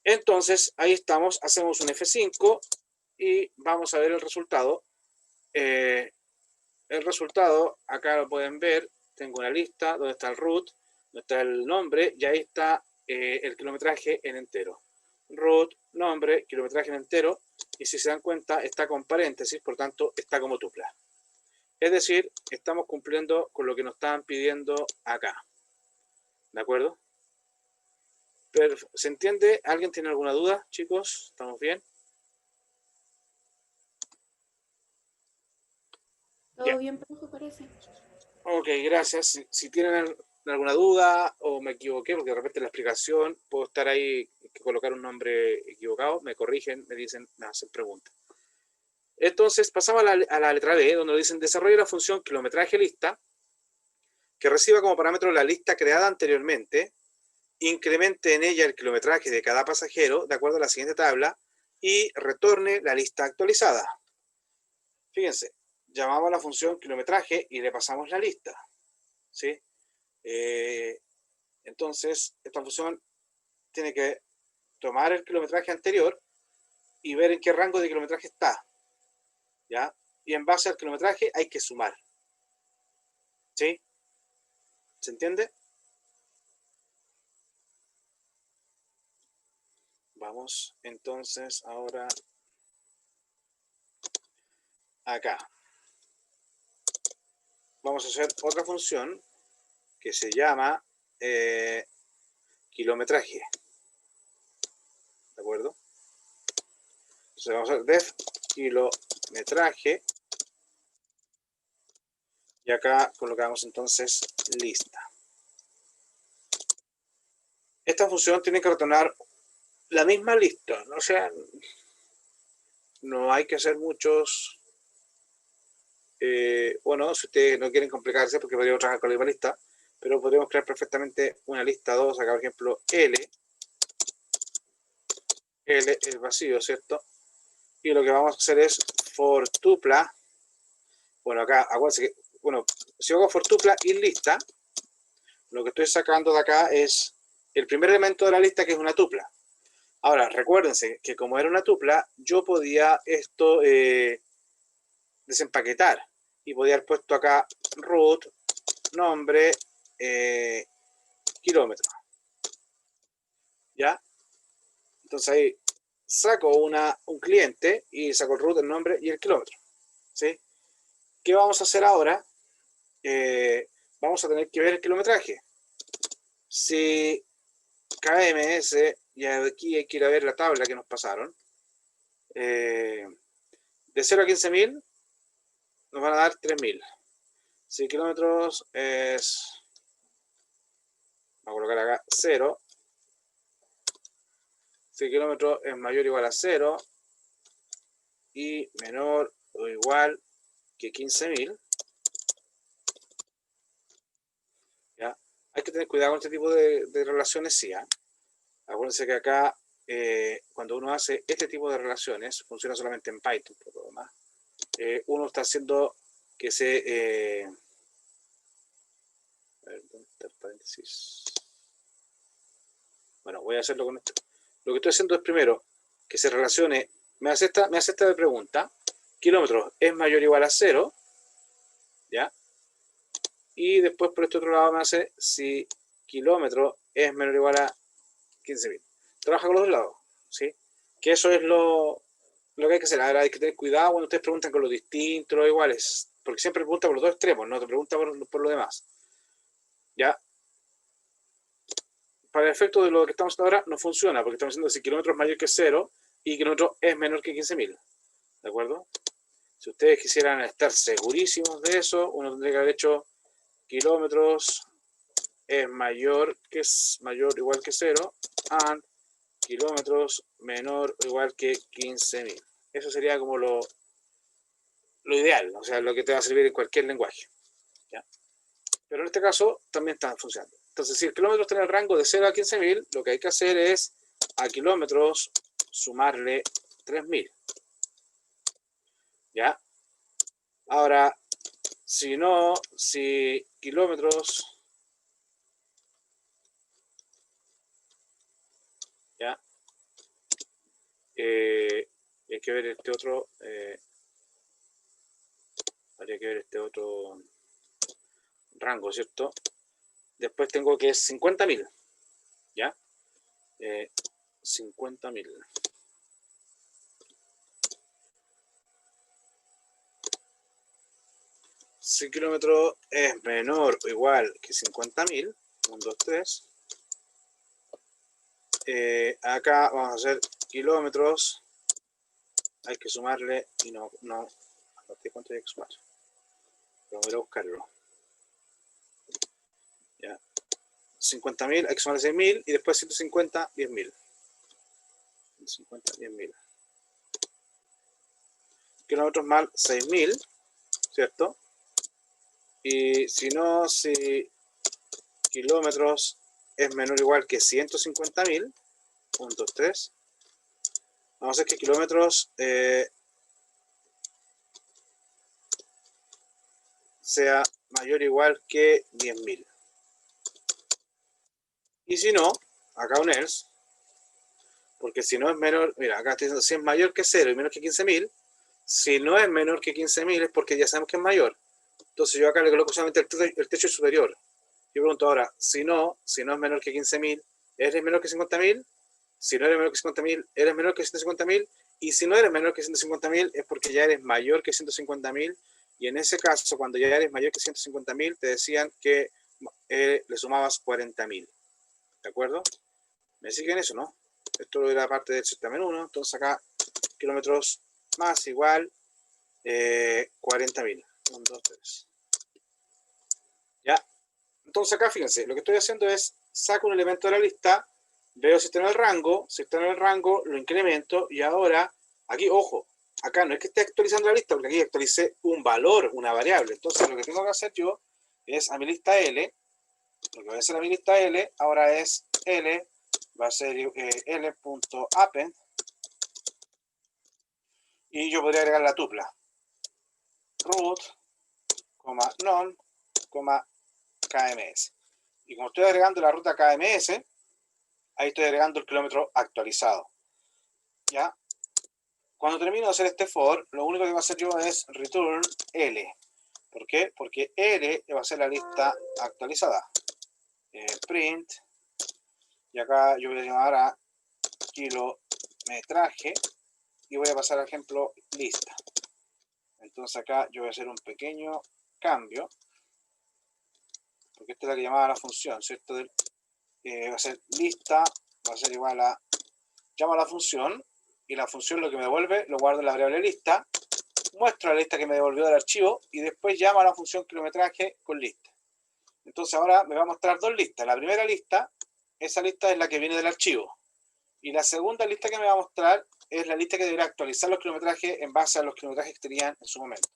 [SPEAKER 1] Entonces, ahí estamos, hacemos un F5 y vamos a ver el resultado. El resultado, acá lo pueden ver, tengo una lista donde está el root, donde está el nombre, y ahí está el kilometraje en entero. Root, nombre, kilometraje en entero, y si se dan cuenta está con paréntesis, por tanto está como tupla. Es decir, estamos cumpliendo con lo que nos estaban pidiendo acá. ¿De acuerdo? Pero, ¿se entiende? ¿Alguien tiene alguna duda, chicos? ¿Estamos bien?
[SPEAKER 5] Todo bien, profe, parece.
[SPEAKER 1] Ok, gracias. Si tienen alguna duda o me equivoqué, porque de repente la explicación puedo estar ahí, colocar un nombre equivocado, me corrigen, me dicen, me hacen preguntas. Entonces pasamos a la letra B, donde dicen desarrolla la función kilometraje lista, que reciba como parámetro la lista creada anteriormente, incremente en ella el kilometraje de cada pasajero, de acuerdo a la siguiente tabla, y retorne la lista actualizada. Fíjense, llamamos a la función kilometraje y le pasamos la lista. ¿Sí? Entonces, esta función tiene que tomar el kilometraje anterior y ver en qué rango de kilometraje está. ¿Ya? Y en base al kilometraje hay que sumar. ¿Sí? ¿Se entiende? Vamos entonces ahora acá. Vamos a hacer otra función que se llama kilometraje. ¿De acuerdo? Entonces vamos a hacer def kilometraje. Y acá colocamos entonces lista. Esta función tiene que retornar la misma lista. O sea, no hay que hacer muchos. Bueno, si ustedes no quieren complicarse, porque podríamos trabajar con la misma lista, pero podríamos crear perfectamente una lista 2, acá por ejemplo L es vacío, ¿cierto? Y lo que vamos a hacer es for tupla. Bueno, acá, acuérdense que, bueno, si hago for tupla y lista, lo que estoy sacando de acá es el primer elemento de la lista, que es una tupla. Ahora, recuérdense que como era una tupla, yo podía esto desempaquetar y podía haber puesto acá root, nombre, kilómetro. ¿Ya? Entonces ahí saco un cliente y saco el root, el nombre y el kilómetro. ¿Sí? ¿Qué vamos a hacer ahora? Vamos a tener que ver el kilometraje. Si KMS, y aquí hay que ir a ver la tabla que nos pasaron, de 0 a 15.000 nos van a dar 3.000. Si kilómetros es, vamos a colocar acá 0, si kilómetros es mayor o igual a 0 y menor o igual que 15.000, ¿ya? Hay que tener cuidado con este tipo de relaciones, sí, ¿eh? Acuérdense que acá, cuando uno hace este tipo de relaciones, funciona solamente en Python, por lo demás. Uno está haciendo que se... a ver, ¿dónde está el paréntesis? Bueno, voy a hacerlo con esto. Lo que estoy haciendo es primero que se relacione, me hace esta pregunta, kilómetros es mayor o igual a 0, ¿ya? Y después por este otro lado me hace si kilómetros es menor o igual a 15.000. Trabaja con los dos lados, ¿sí? Que eso es lo que hay que hacer. Ahora hay que tener cuidado cuando ustedes preguntan con los distintos, los iguales, porque siempre pregunta por los dos extremos, no te pregunta por lo demás. ¿Ya? Para el efecto de lo que estamos haciendo ahora, no funciona, porque estamos diciendo si kilómetros es mayor que 0 y kilómetros es menor que 15.000. ¿De acuerdo? Si ustedes quisieran estar segurísimos de eso, uno tendría que haber hecho kilómetros es mayor o igual que 0 and kilómetros menor o igual que 15.000. Eso sería como lo ideal, o sea, lo que te va a servir en cualquier lenguaje, ¿ya? Pero en este caso también está funcionando. Entonces, si el kilómetro está en el rango de 0 a 15.000, lo que hay que hacer es a kilómetros sumarle 3.000. ¿Ya? Ahora, si kilómetros, ¿ya? Hay que ver este otro, habría que ver este otro rango, ¿cierto? Después tengo que es 50.000, ¿ya? 50.000. Si kilómetro es menor o igual que 50.000, 1, 2, 3. Acá vamos a hacer kilómetros. Hay que sumarle y no sé cuánto hay que sumar. Pero voy a buscarlo. Ya. 50.000, hay que sumarle 6.000 y después 150, 10.000. 150, 10.000. Kilómetros más 6.000, ¿cierto? Y si no, si kilómetros es menor o igual que 150.000, 1, 2, 3. Vamos a hacer que kilómetros sea mayor o igual que 10.000. Y si no, acá un else, porque si no es menor, mira, acá estoy diciendo si es mayor que 0 y menor que 15.000, si no es menor que 15.000 es porque ya sabemos que es mayor. Entonces yo acá le coloco solamente el techo superior. Yo pregunto ahora, si no es menor que 15.000, ¿eres menor que 50.000? Si no eres menor que 50.000, ¿eres menor que 150.000? Y si no eres menor que 150.000 es porque ya eres mayor que 150.000. Y en ese caso, cuando ya eres mayor que 150.000, te decían que le sumabas 40.000. ¿De acuerdo? ¿Me siguen eso, no? Esto era parte del certamen 1. Entonces acá, kilómetros más igual 40.000. 1, 2, 3. ¿Ya? Entonces acá, fíjense, lo que estoy haciendo es, saco un elemento de la lista, veo si está en el rango, si está en el rango, lo incremento, y ahora, aquí, ojo, acá no es que esté actualizando la lista, porque aquí actualicé un valor, una variable. Entonces lo que tengo que hacer yo es a mi lista L, lo que voy a hacer a mi lista L, ahora es L, va a ser L.append, y yo podría agregar la tupla, root, non, KMS. Y como estoy agregando la ruta KMS, ahí estoy agregando el kilómetro actualizado. ¿Ya? Cuando termino de hacer este for, lo único que voy a hacer yo es return L. ¿Por qué? Porque L va a ser la lista actualizada. Print. Y acá yo voy a llamar a kilometraje. Y voy a pasar al ejemplo lista. Entonces acá yo voy a hacer un pequeño cambio. Porque esta es la que llamaba la función, ¿cierto? Va a ser lista, va a ser igual a, llamo a la función, y la función lo que me devuelve, lo guardo en la variable lista, muestro la lista que me devolvió del archivo y después llamo a la función kilometraje con lista. Entonces ahora me va a mostrar dos listas. La primera lista, esa lista es la que viene del archivo. Y la segunda lista que me va a mostrar es la lista que deberá actualizar los kilometrajes en base a los kilometrajes que tenían en su momento.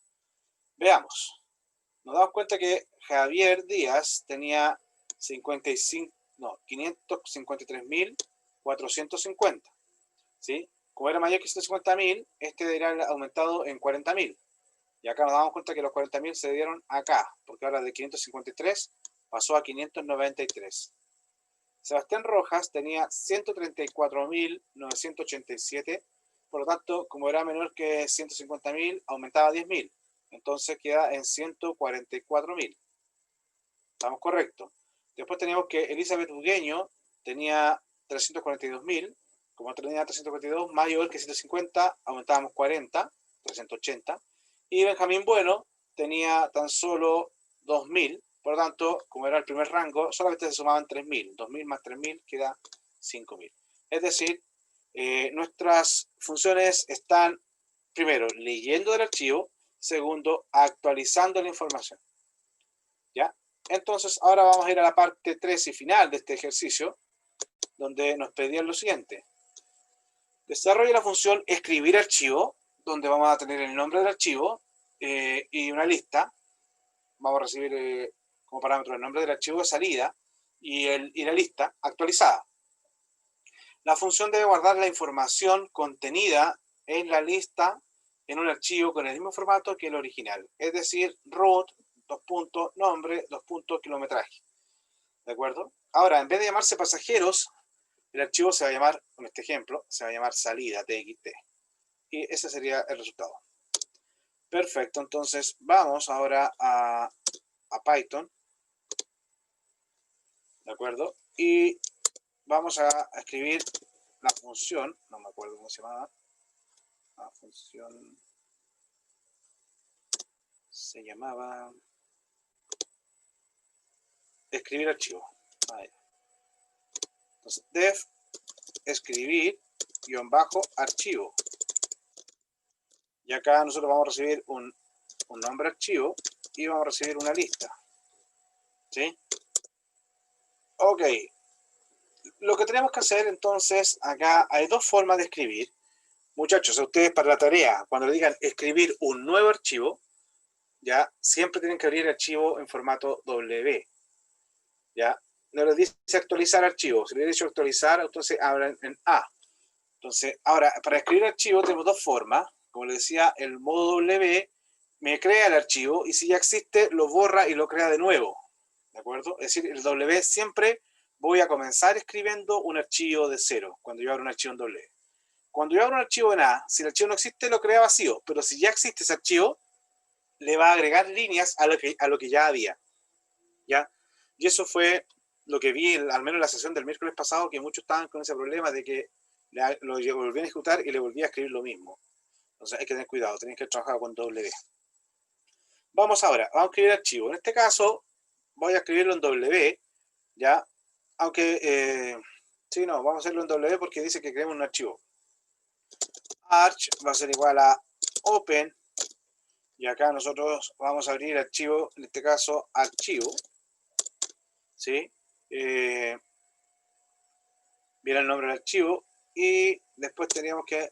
[SPEAKER 1] Veamos. Nos damos cuenta que Javier Díaz tenía 553.450. ¿Sí? Como era mayor que 150.000, este deberá aumentado en 40.000. Y acá nos damos cuenta que los 40.000 se dieron acá, porque ahora de 553 pasó a 593. Sebastián Rojas tenía 134.987, por lo tanto, como era menor que 150.000, aumentaba 10.000. Entonces queda en 144.000. Estamos correctos. Después teníamos que Elizabeth Bugueño tenía 342.000. Como tenía 342, mayor que 150, aumentábamos 40, 380. Y Benjamín Bueno tenía tan solo 2.000. Por lo tanto, como era el primer rango, solamente se sumaban 3.000. 2.000 más 3.000 queda 5.000. Es decir, nuestras funciones están, primero, leyendo el archivo, segundo, actualizando la información. ¿Ya? Entonces, ahora vamos a ir a la parte 3 y final de este ejercicio, donde nos pedían lo siguiente. Desarrolla la función escribir archivo, donde vamos a tener el nombre del archivo y una lista. Vamos a recibir como parámetro el nombre del archivo de salida y la lista actualizada. La función debe guardar la información contenida en la lista en un archivo con el mismo formato que el original, es decir, root, nombre, kilometraje. ¿De acuerdo? Ahora, en vez de llamarse pasajeros, el archivo se va a llamar, con este ejemplo, se va a llamar salida, txt. Y ese sería el resultado. Perfecto, entonces vamos ahora a Python. ¿De acuerdo? Y vamos a escribir la función, no me acuerdo cómo se llamaba. La función se llamaba escribir archivo. Ahí. Entonces, def escribir _archivo. Y acá nosotros vamos a recibir un nombre archivo y vamos a recibir una lista. ¿Sí? Ok. Lo que tenemos que hacer entonces, acá hay dos formas de escribir. Muchachos, a ustedes para la tarea, cuando le digan escribir un nuevo archivo, ya siempre tienen que abrir el archivo en formato W. Ya no les dice actualizar archivo. Si les dice actualizar, entonces abran en A. Entonces, ahora, para escribir archivo tenemos dos formas. Como les decía, el modo W me crea el archivo y si ya existe, lo borra y lo crea de nuevo. ¿De acuerdo? Es decir, el W siempre voy a comenzar escribiendo un archivo de cero, cuando yo abro un archivo en W. Cuando yo abro un archivo en A, si el archivo no existe, lo crea vacío, pero si ya existe ese archivo, le va a agregar líneas a lo que ya había. ¿Ya? Y eso fue lo que vi, al menos en la sesión del miércoles pasado, que muchos estaban con ese problema de que lo volvían a ejecutar y le volvía a escribir lo mismo. Entonces hay que tener cuidado, tienen que trabajar con W. Vamos ahora, vamos a escribir archivo. En este caso, voy a escribirlo en W, ¿ya? Aunque, sí, no, vamos a hacerlo en W porque dice que creemos un archivo. Arch va a ser igual a open, y acá nosotros vamos a abrir archivo, en este caso, archivo, ¿sí? Viene el nombre del archivo, y después teníamos que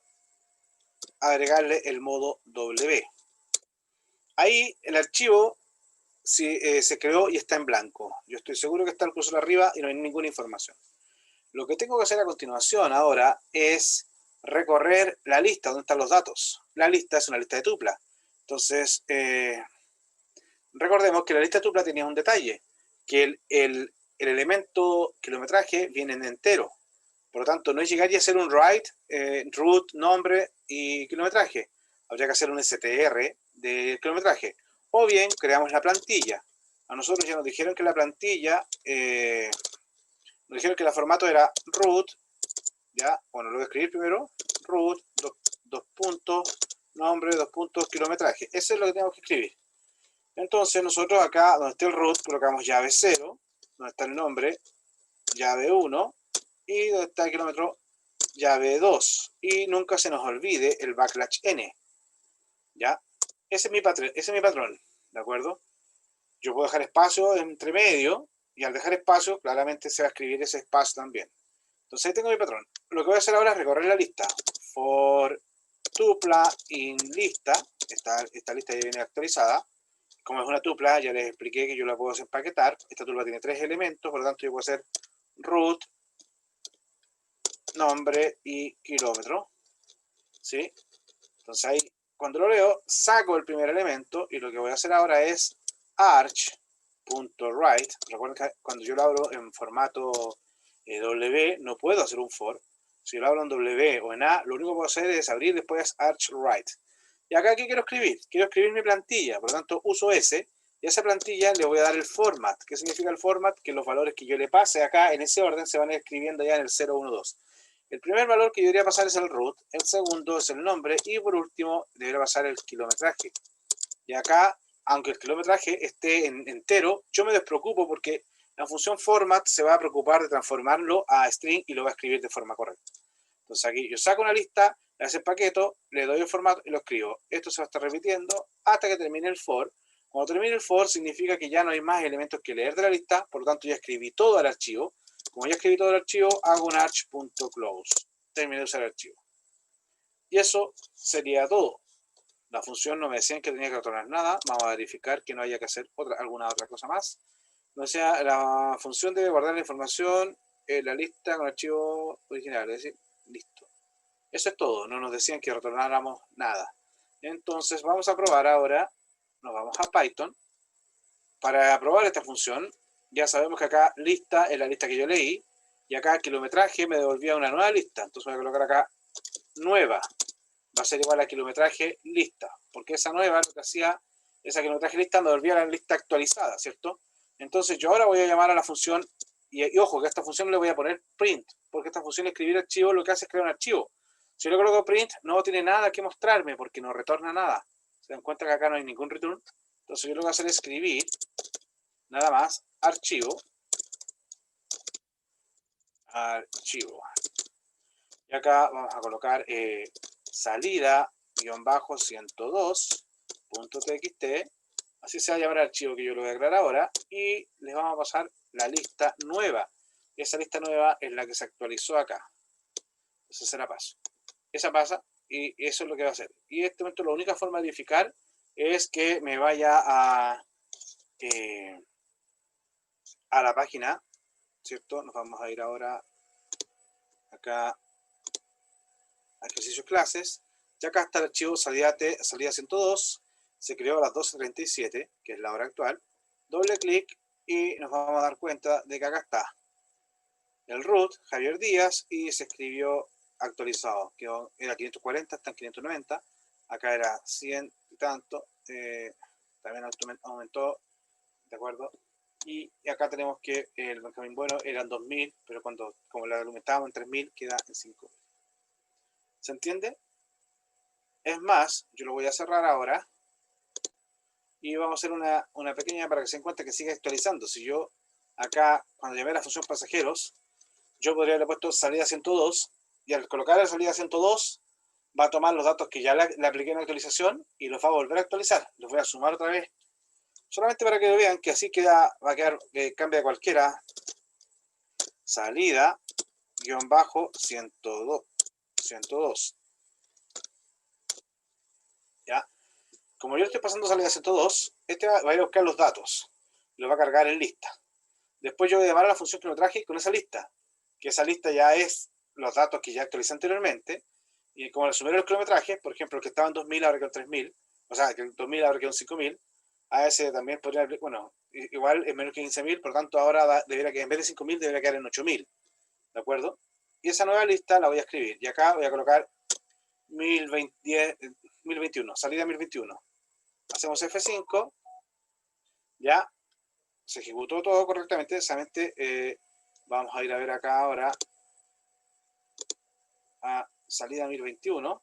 [SPEAKER 1] agregarle el modo W. Ahí el archivo se creó y está en blanco. Yo estoy seguro que está el cursor arriba y no hay ninguna información. Lo que tengo que hacer a continuación ahora es recorrer la lista donde están los datos. La lista es una lista de tupla. Entonces, recordemos que la lista de tupla tenía un detalle, que el elemento kilometraje viene en entero. Por lo tanto, no es llegar y hacer un write, root, nombre y kilometraje. Habría que hacer un str del kilometraje. O bien, creamos la plantilla. A nosotros ya nos dijeron que la plantilla, nos dijeron que el formato era root, ya, bueno, lo voy a escribir primero, root, dos puntos, nombre, kilometraje. Eso es lo que tenemos que escribir. Entonces, nosotros acá, donde está el root, colocamos llave 0, donde está el nombre, llave 1, y donde está el kilómetro, llave 2. Y nunca se nos olvide el \n. ¿Ya? ese es mi patrón, ¿de acuerdo? Yo puedo dejar espacio entre medio, y al dejar espacio, claramente se va a escribir ese espacio también. Entonces ahí tengo mi patrón. Lo que voy a hacer ahora es recorrer la lista. For tupla in lista. Esta lista ya viene actualizada. Como es una tupla, ya les expliqué que yo la puedo empaquetar. Esta tupla tiene 3 elementos, por lo tanto yo puedo hacer root, nombre y kilómetro. ¿Sí? Entonces ahí, cuando lo leo, saco el primer elemento y lo que voy a hacer ahora es arch.write. Recuerden que cuando yo lo abro en formato W, no puedo hacer un for. Si yo lo abro en W o en A, lo único que puedo hacer es abrir después arch.write. Y acá, ¿qué quiero escribir? Quiero escribir mi plantilla, por lo tanto uso ese, y a esa plantilla le voy a dar el format. ¿Qué significa el format? Que los valores que yo le pase acá en ese orden se van a ir escribiendo ya en el 0, 1, 2. El primer valor que yo debería pasar es el root, el segundo es el nombre, y por último debería pasar el kilometraje. Y acá, aunque el kilometraje esté entero, yo me despreocupo porque la función format se va a preocupar de transformarlo a string y lo va a escribir de forma correcta. Entonces aquí yo saco una lista, le hago el paquete, le doy el formato y lo escribo. Esto se va a estar repitiendo hasta que termine el for. Cuando termine el for significa que ya no hay más elementos que leer de la lista, por lo tanto ya escribí todo el archivo. Como ya escribí todo el archivo, hago un arch.close. Terminé de usar el archivo. Y eso sería todo. La función no me decían que tenía que retornar nada. Vamos a verificar que no haya que hacer alguna otra cosa más. No sea, la función debe guardar la información en la lista con archivo original. Es decir, listo. Eso es todo. No nos decían que retornáramos nada. Entonces vamos a probar ahora. Nos vamos a Python. Para probar esta función, ya sabemos que acá lista es la lista que yo leí. Y acá kilometraje me devolvía una nueva lista. Entonces voy a colocar acá nueva. Va a ser igual a kilometraje lista. Porque esa nueva, lo que hacía, esa kilometraje lista me devolvía la lista actualizada, ¿cierto? Entonces yo ahora voy a llamar a la función, y ojo, que a esta función le voy a poner print. Porque esta función escribir archivo lo que hace es crear un archivo. Si yo le coloco print, no tiene nada que mostrarme porque no retorna nada. Se dan cuenta que acá no hay ningún return. Entonces yo lo que voy a hacer es escribir nada más archivo. Y acá vamos a colocar salida-102.txt. Así se va a llamar el archivo que yo lo voy a crear ahora. Y les vamos a pasar la lista nueva. Y esa lista nueva es la que se actualizó acá. Entonces se la paso. Esa pasa y eso es lo que va a hacer. Y en este momento la única forma de verificar es que me vaya a la página, ¿cierto? Nos vamos a ir ahora acá a ejercicios clases. Y acá está el archivo salida 102. Se creó a las 12:37, que es la hora actual. Doble clic y nos vamos a dar cuenta de que acá está el root, Javier Díaz, y se escribió actualizado, que era 540, está en 590, acá era 100 y tanto, también aumentó, ¿de acuerdo? Y acá tenemos que el Benjamín Bueno eran 2000, pero como la aumentábamos en 3000, queda en 5000. ¿Se entiende? Es más, yo lo voy a cerrar ahora y vamos a hacer una pequeña para que se den cuenta que sigue actualizando. Si yo acá, cuando llamé a la función pasajeros, yo podría haberle puesto salida 102 y al colocar la salida 102 va a tomar los datos que ya le apliqué en la actualización y los va a volver a actualizar. Los voy a sumar otra vez. Solamente para que lo vean que así va a quedar, cambia cualquiera. Salida, guión bajo, 102. ¿Ya? Como yo estoy pasando salida 102, este va a ir a buscar los datos. Los va a cargar en lista. Después yo voy a llamar a la función que lo traje con esa lista. Que esa lista ya es los datos que ya actualicé anteriormente. Y como le sumé los kilometrajes, por ejemplo, el que estaba en 2000 ahora quedó en 3000. O sea, que en 2000 ahora quedó en 5000. A ese también podría, bueno, igual es menos que 15.000, por lo tanto ahora debería que en vez de 5.000 debería quedar en 8.000, ¿de acuerdo? Y esa nueva lista la voy a escribir, y acá voy a colocar 1021, salida 1021. Hacemos F5, ya, se ejecutó todo correctamente, solamente vamos a ir a ver acá ahora a salida 1021.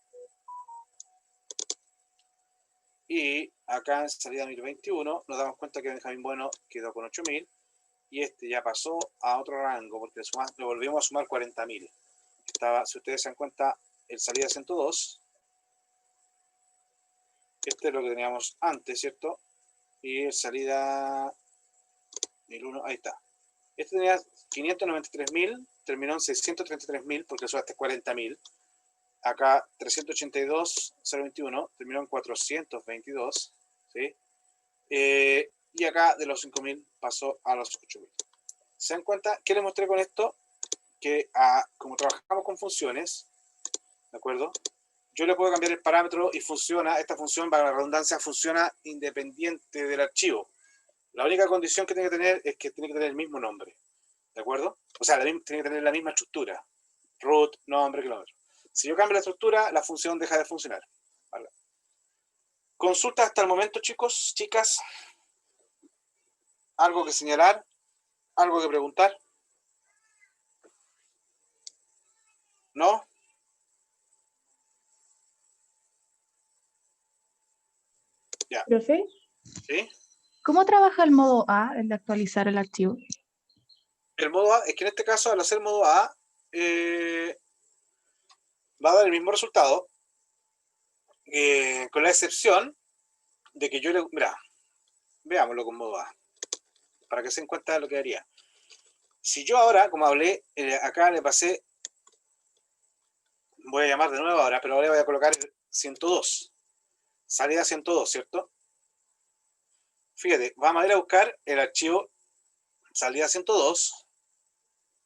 [SPEAKER 1] Y acá en salida 1021 nos damos cuenta que Benjamín Bueno quedó con 8.000 y este ya pasó a otro rango porque le volvimos a sumar 40.000. Si ustedes se dan cuenta, el salida 102 Este es lo que teníamos antes, ¿cierto? Y salida 1001, ahí está. Este tenía 593.000, terminó en 633.000 porque subaste 40.000. Acá 382.021, terminó en 422, ¿sí? Y acá de los 5.000 pasó a los 8.000. ¿Se dan cuenta? ¿Qué les mostré con esto? Que como trabajamos con funciones, ¿de acuerdo? Yo le puedo cambiar el parámetro y funciona, esta función, para la redundancia, funciona independiente del archivo. La única condición que tiene que tener es que tiene que tener el mismo nombre, ¿de acuerdo? O sea, tiene que tener la misma estructura, root, nombre, kilómetro. Si yo cambio la estructura, la función deja de funcionar. ¿Vale? Consulta hasta el momento, chicos, chicas. ¿Algo que señalar? ¿Algo que preguntar? ¿No? Ya.
[SPEAKER 2] Profe,
[SPEAKER 1] ¿Sí?
[SPEAKER 2] ¿cómo trabaja el modo A, el de actualizar el archivo?
[SPEAKER 1] El modo A, es que en este caso, al hacer modo A, va a dar el mismo resultado, con la excepción de que yo le... Mira, veámoslo con modo A, para que se den cuenta de lo que haría. Si yo ahora, como hablé, acá le pasé, voy a llamar de nuevo ahora, pero ahora voy a colocar el 102, salida 102, ¿cierto? Fíjate, vamos a ir a buscar el archivo salida 102,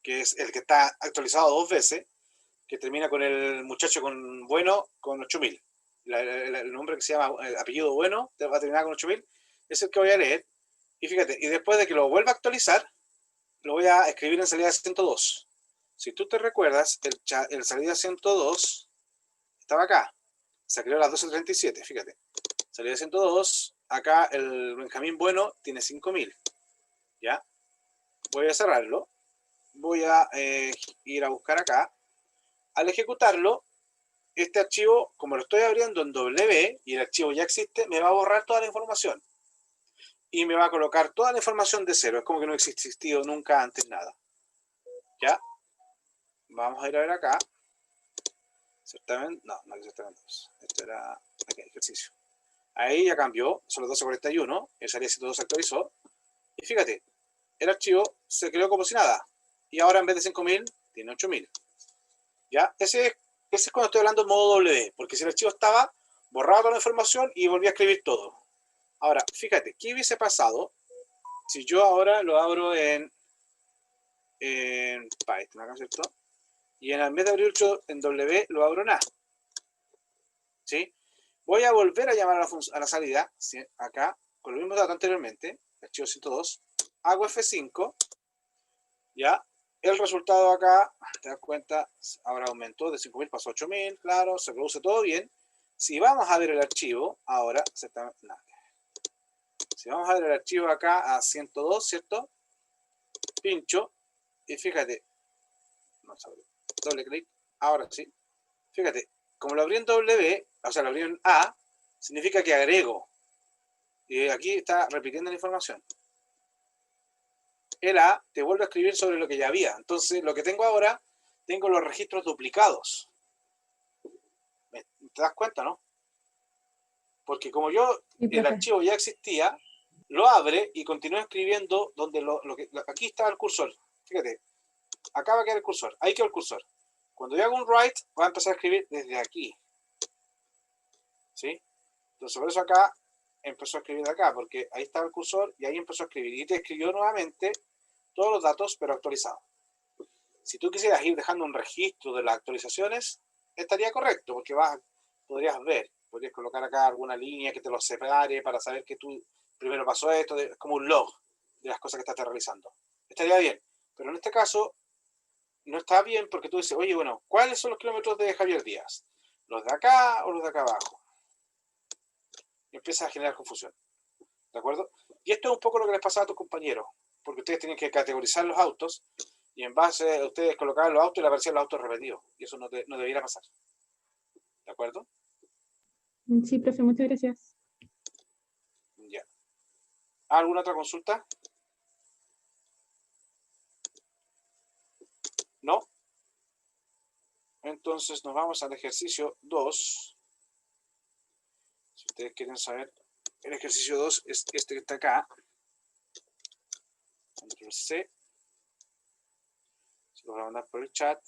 [SPEAKER 1] que es el que está actualizado 2 veces, que termina con el muchacho con bueno con 8.000. El nombre que se llama, el apellido bueno, va a terminar con 8.000, es el que voy a leer. Y fíjate, y después de que lo vuelva a actualizar, lo voy a escribir en salida 102. Si tú te recuerdas, el salida 102 estaba acá. Se creó a las 12:37, fíjate. Salida 102, acá el Benjamín Bueno tiene 5.000. ¿Ya? Voy a cerrarlo. Voy a ir a buscar acá. Al ejecutarlo, este archivo, como lo estoy abriendo en W y el archivo ya existe, me va a borrar toda la información. Y me va a colocar toda la información de cero. Es como que no ha existido nunca antes nada. ¿Ya? Vamos a ir a ver acá. Certamen, no es certamen 2. Esto era aquí, ejercicio. Ahí ya cambió, son las 12:41. El salida 102 se actualizó. Y fíjate, el archivo se creó como si nada. Y ahora en vez de 5.000, tiene 8.000. ¿Ya? Ese es cuando estoy hablando en modo W. Porque si el archivo estaba, borraba toda la información y volvía a escribir todo. Ahora, fíjate, ¿qué hubiese pasado si yo ahora lo abro en Python, acá, ¿cierto? Y en vez de abrir en W, lo abro en A. ¿Sí? Voy a volver a llamar a la salida, ¿sí? Acá, con los mismos datos anteriormente, archivo 102, hago F5, ¿ya? El resultado acá, te das cuenta, ahora aumentó de 5.000, pasó a 8.000, claro, se produce todo bien. Si vamos a ver el archivo, ahora, si vamos a ver el archivo acá a 102, ¿cierto? Pincho, y fíjate, vamos a ver, doble clic, ahora sí, fíjate, como lo abrí en W, o sea, lo abrí en A, significa que agrego. Y aquí está repitiendo la información. El A te vuelve a escribir sobre lo que ya había. Entonces, lo que tengo ahora, tengo los registros duplicados. ¿Te das cuenta, no? Porque como
[SPEAKER 2] Sí,
[SPEAKER 1] el
[SPEAKER 2] profe.
[SPEAKER 1] archivo ya existía, lo abre y continúa escribiendo donde aquí está el cursor. Fíjate, acá va a quedar el cursor. Ahí quedó el cursor. Cuando yo hago un write, va a empezar a escribir desde aquí. ¿Sí? Entonces, por eso acá empezó a escribir de acá, porque ahí estaba el cursor y ahí empezó a escribir. Y te escribió nuevamente todos los datos, pero actualizados. Si tú quisieras ir dejando un registro de las actualizaciones, estaría correcto, porque podrías colocar acá alguna línea que te lo separe para saber que tú primero pasó esto, es como un log de las cosas que estás realizando. Estaría bien, pero en este caso no está bien porque tú dices, oye, bueno, ¿cuáles son los kilómetros de Javier Díaz? ¿Los de acá o los de acá abajo? Y empiezas a generar confusión. ¿De acuerdo? Y esto es un poco lo que les pasaba a tus compañeros, porque ustedes tienen que categorizar los autos y en base a ustedes colocaban los autos y le aparecían los autos repetidos. Y eso no debería pasar. ¿De acuerdo?
[SPEAKER 2] Sí, profe, muchas gracias.
[SPEAKER 1] Ya. ¿Alguna otra consulta? ¿No? Entonces nos vamos al ejercicio 2. Si ustedes quieren saber, el ejercicio 2 es este que está acá. Control C. Se lo voy a mandar por el chat.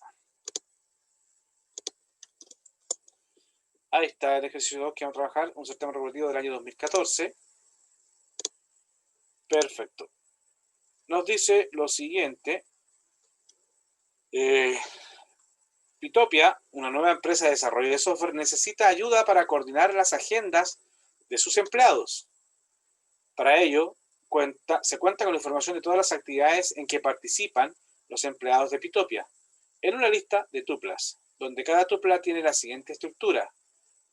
[SPEAKER 1] Ahí está el ejercicio 2 que vamos a trabajar, un sistema revolutivo del año 2014. Perfecto. Nos dice lo siguiente. Pitopia, una nueva empresa de desarrollo de software, necesita ayuda para coordinar las agendas de sus empleados. Para ello, se cuenta con la información de todas las actividades en que participan los empleados de Pitopia, en una lista de tuplas, donde cada tupla tiene la siguiente estructura: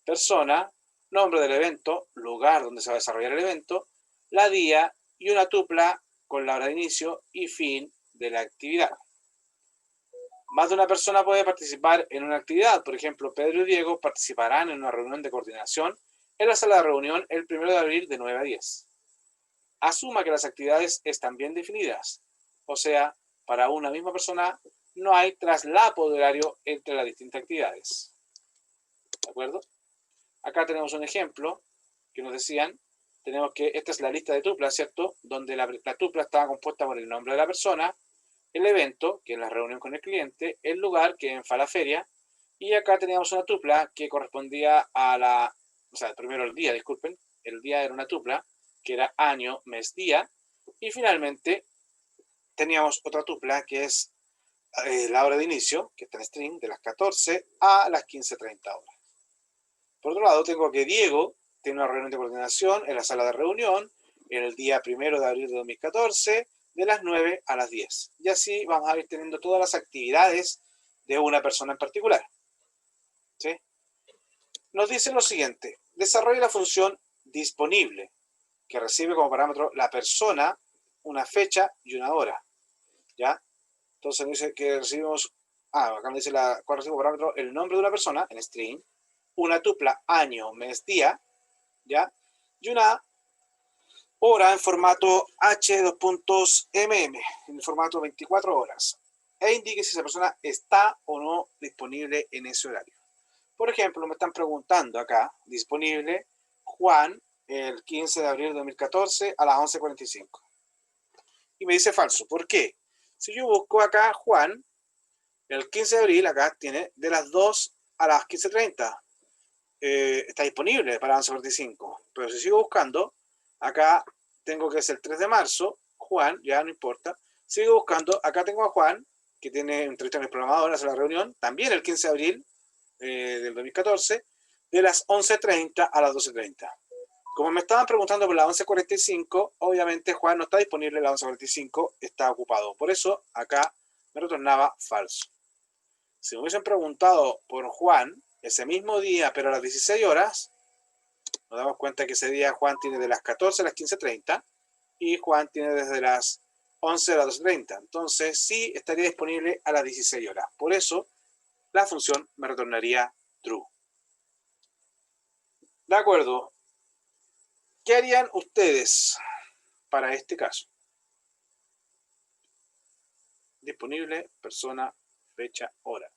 [SPEAKER 1] persona, nombre del evento, lugar donde se va a desarrollar el evento, la día y una tupla con la hora de inicio y fin de la actividad. Más de una persona puede participar en una actividad. Por ejemplo, Pedro y Diego participarán en una reunión de coordinación en la sala de reunión el 1 de abril de 9 a 10. Asuma que las actividades están bien definidas. O sea, para una misma persona no hay traslapo de horario entre las distintas actividades. ¿De acuerdo? Acá tenemos un ejemplo que nos decían. Tenemos que esta es la lista de tuplas, ¿cierto? Donde la tupla estaba compuesta por el nombre de la persona, el evento, que es la reunión con el cliente, el lugar, que es en Falaferia, y acá teníamos una tupla que correspondía a primero el día, disculpen, el día era una tupla, que era año, mes, día, y finalmente teníamos otra tupla que es la hora de inicio, que está en string, de las 14 a las 15:30 horas. Por otro lado, tengo que Diego tiene una reunión de coordinación en la sala de reunión en el día 1 de abril de 2014, de las 9 a las 10. Y así vamos a ir teniendo todas las actividades de una persona en particular. ¿Sí? Nos dice lo siguiente: desarrolla la función disponible, que recibe como parámetro la persona, una fecha y una hora. ¿Ya? Entonces nos dice que recibimos, acá nos dice cuál recibe como parámetro el nombre de una persona, en string, una tupla año, mes, día, ¿ya? Y una hora en formato H2.mm, en el formato 24 horas, e indique si esa persona está o no disponible en ese horario. Por ejemplo, me están preguntando acá, disponible Juan el 15 de abril de 2014 a las 11:45. Y me dice falso. ¿Por qué? Si yo busco acá Juan, el 15 de abril acá tiene de las 2 a las 15:30. Está disponible para 11:45. Pero si sigo buscando, acá tengo que es el 3 de marzo, Juan, ya no importa. Sigo buscando, acá tengo a Juan, que tiene entrevista con el programador, hace la reunión, también el 15 de abril del 2014, de las 11:30 a las 12:30. Como me estaban preguntando por las 11:45, obviamente Juan no está disponible a las 11:45, está ocupado. Por eso acá me retornaba falso. Si me hubiesen preguntado por Juan ese mismo día, pero a las 16 horas, nos damos cuenta que ese día Juan tiene de las 14 a las 15:30 y Juan tiene desde las 11 a las 12:30. Entonces sí estaría disponible a las 16 horas. Por eso la función me retornaría true. De acuerdo. ¿Qué harían ustedes para este caso? Disponible, persona, fecha, hora.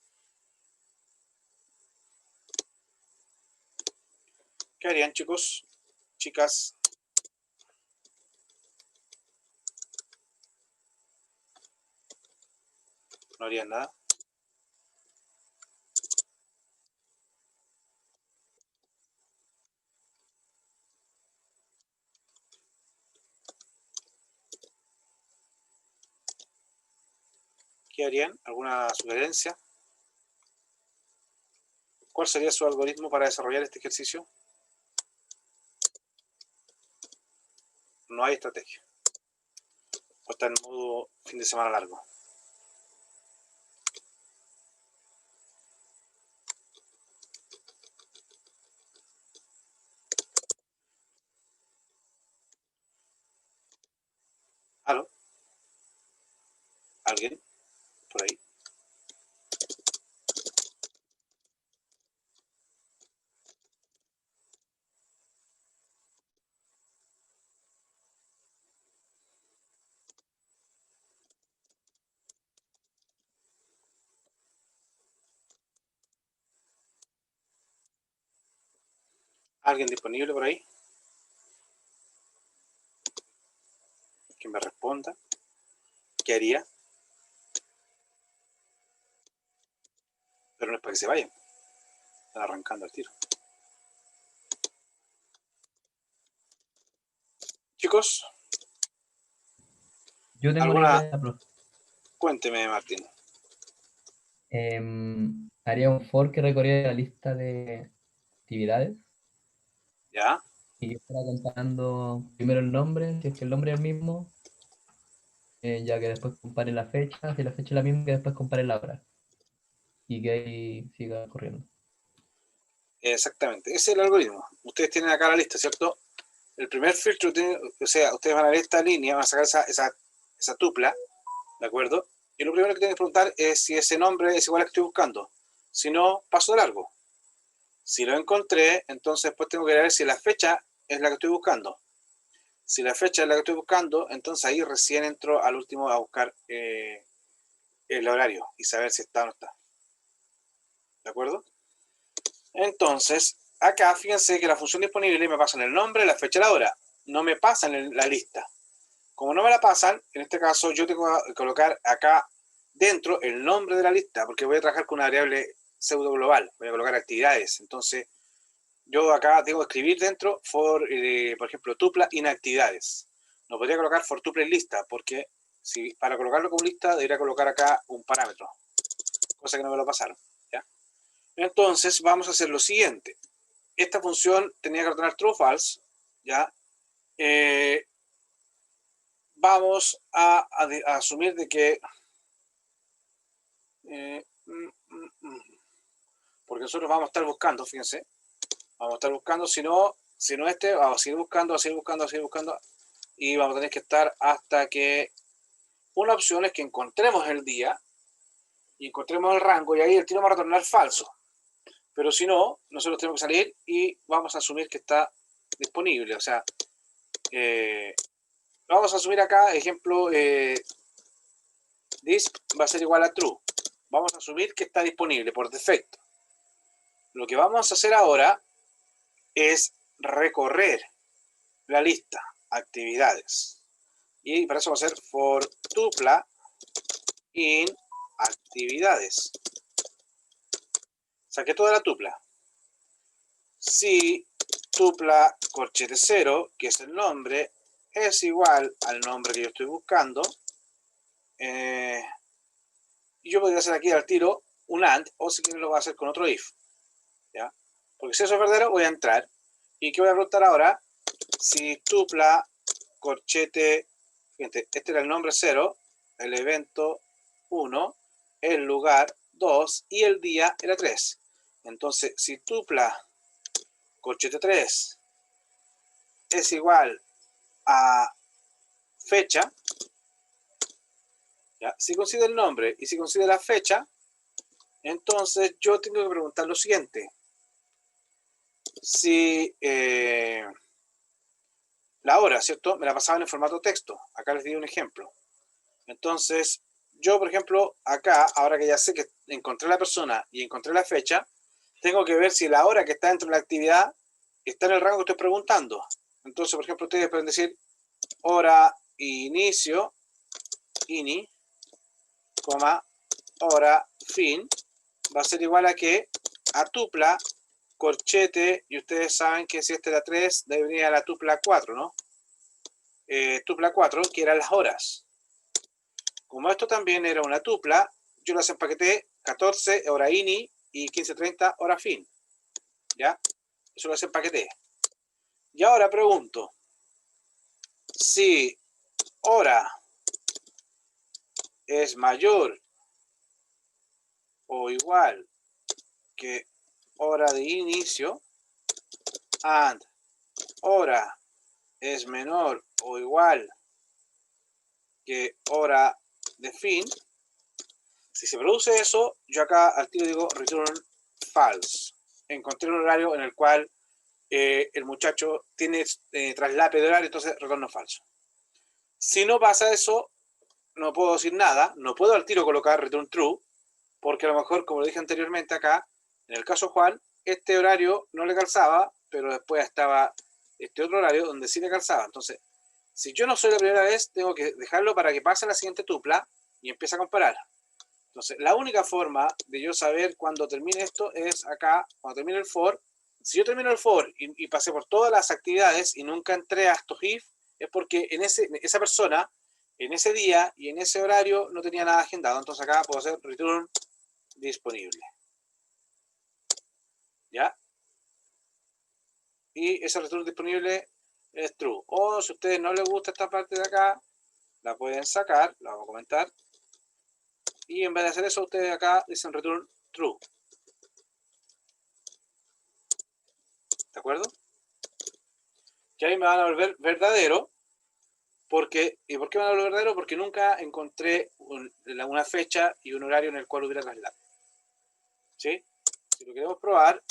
[SPEAKER 1] ¿Qué harían, chicos? Chicas. ¿No harían nada? ¿Qué harían? ¿Alguna sugerencia? ¿Cuál sería su algoritmo para desarrollar este ejercicio? No hay estrategia. O está en modo fin de semana largo. ¿Aló? ¿Alguien? Por ahí. ¿Alguien disponible por ahí? Que me responda. ¿Qué haría? Pero no es para que se vayan. Están arrancando el tiro. Chicos,
[SPEAKER 6] Yo tengo
[SPEAKER 1] ¿alguna?
[SPEAKER 6] una idea, profe.
[SPEAKER 1] Cuénteme, Martín.
[SPEAKER 6] Haría un for que recorriera la lista de actividades
[SPEAKER 1] ¿Ya?
[SPEAKER 6] y yo fuera comparando primero el nombre, si es que el nombre es el mismo, ya que después compare la fecha, si la fecha es la misma, que después compare la hora y que ahí siga corriendo.
[SPEAKER 1] Exactamente. Ese es el algoritmo. Ustedes tienen acá la lista, ¿cierto? El primer filtro, o sea, ustedes van a ver esta línea, van a sacar esa tupla, ¿de acuerdo? Y lo primero que tienen que preguntar es si ese nombre es igual al que estoy buscando. Si no, paso de largo. Si lo encontré, entonces después tengo que ver si la fecha es la que estoy buscando. Si la fecha es la que estoy buscando, entonces ahí recién entro al último a buscar el horario y saber si está o no está. ¿De acuerdo? Entonces, acá fíjense que la función disponible me pasan el nombre, la fecha y la hora. No me pasan la lista. Como no me la pasan, en este caso yo tengo que colocar acá dentro el nombre de la lista, porque voy a trabajar con una variable pseudo global. Voy a colocar actividades. Entonces, yo acá tengo que escribir dentro for, por ejemplo, tupla inactividades. No podría colocar for tuple lista, porque si para colocarlo como lista debería colocar acá un parámetro, cosa que no me lo pasaron. ¿Ya? Entonces vamos a hacer lo siguiente. Esta función tenía que retornar true o false. ¿Ya? Vamos a asumir de que porque nosotros vamos a estar buscando, fíjense, vamos a estar buscando, si no vamos a seguir buscando, y vamos a tener que estar hasta que una opción es que encontremos el día y encontremos el rango y ahí el tiro va a retornar falso. Pero si no, nosotros tenemos que salir y vamos a asumir que está disponible. O sea, vamos a asumir acá, ejemplo, this va a ser igual a true. Vamos a asumir que está disponible por defecto. Lo que vamos a hacer ahora es recorrer la lista, actividades. Y para eso vamos a hacer for tupla in actividades. Saqué toda la tupla. Si tupla corchete 0, que es el nombre, es igual al nombre que yo estoy buscando, yo podría hacer aquí al tiro un AND, o si quieren lo voy a hacer con otro IF. ¿Ya? Porque si eso es verdadero, voy a entrar. ¿Y qué voy a preguntar ahora? Si tupla corchete, fíjate, este era el nombre 0, el evento 1, el lugar 2 y el día era 3. Entonces, si tupla corchete 3 es igual a fecha, ¿ya? Si considera el nombre y si considera la fecha, entonces yo tengo que preguntar lo siguiente. Si la hora, ¿cierto? Me la pasaban en formato texto. Acá les di un ejemplo. Entonces, yo, por ejemplo, acá, ahora que ya sé que encontré la persona y encontré la fecha, tengo que ver si la hora que está dentro de la actividad está en el rango que estoy preguntando. Entonces, por ejemplo, ustedes pueden decir hora inicio, ini, coma, hora fin, va a ser igual a que a tupla, corchete, y ustedes saben que si este era 3, debería la tupla 4, ¿no? Tupla 4, que eran las horas. Como esto también era una tupla, yo las empaqueté 14 hora ini y 15:30 hora fin. ¿Ya? Eso las empaqueté. Y ahora pregunto, si hora es mayor o igual que hora de inicio, and hora es menor o igual que hora de fin, si se produce eso, yo acá al tiro digo return false. Encontré un horario en el cual el muchacho tiene traslape de horario, entonces retorno falso. Si no pasa eso, no puedo decir nada, no puedo al tiro colocar return true, porque a lo mejor, como lo dije anteriormente acá, en el caso Juan, este horario no le calzaba pero después estaba este otro horario donde sí le calzaba. Entonces, si yo no soy la primera vez, tengo que dejarlo para que pase la siguiente tupla y empiece a comparar. Entonces, la única forma de yo saber cuándo termine esto es acá, cuando termine el for. Si yo termino el for y pasé por todas las actividades y nunca entré a estos if, es porque esa persona, en ese día y en ese horario no tenía nada agendado. Entonces acá puedo hacer return disponible. ¿Ya? Y ese return disponible es true. O si a ustedes no les gusta esta parte de acá, la pueden sacar, la vamos a comentar. Y en vez de hacer eso, ustedes acá dicen return true. ¿De acuerdo? Que ahí me van a volver verdadero. ¿Y por qué me van a volver verdadero? Porque nunca encontré una fecha y un horario en el cual hubiera traslado. ¿Sí? Si lo queremos probar,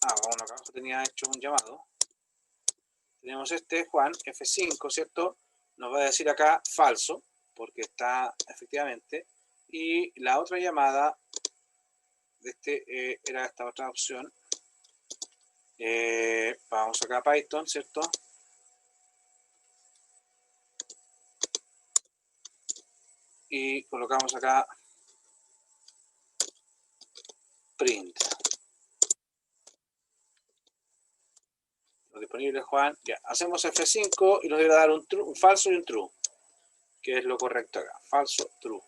[SPEAKER 1] bueno, acá abajo tenía hecho un llamado. Tenemos Juan, F5, ¿cierto? Nos va a decir acá falso, porque está efectivamente. Y la otra llamada de era esta otra opción. Vamos acá a Python, ¿cierto? Y colocamos acá print. Lo disponible, Juan. Ya, hacemos F5 y nos debe dar un falso y un true, que es lo correcto acá. Falso, true.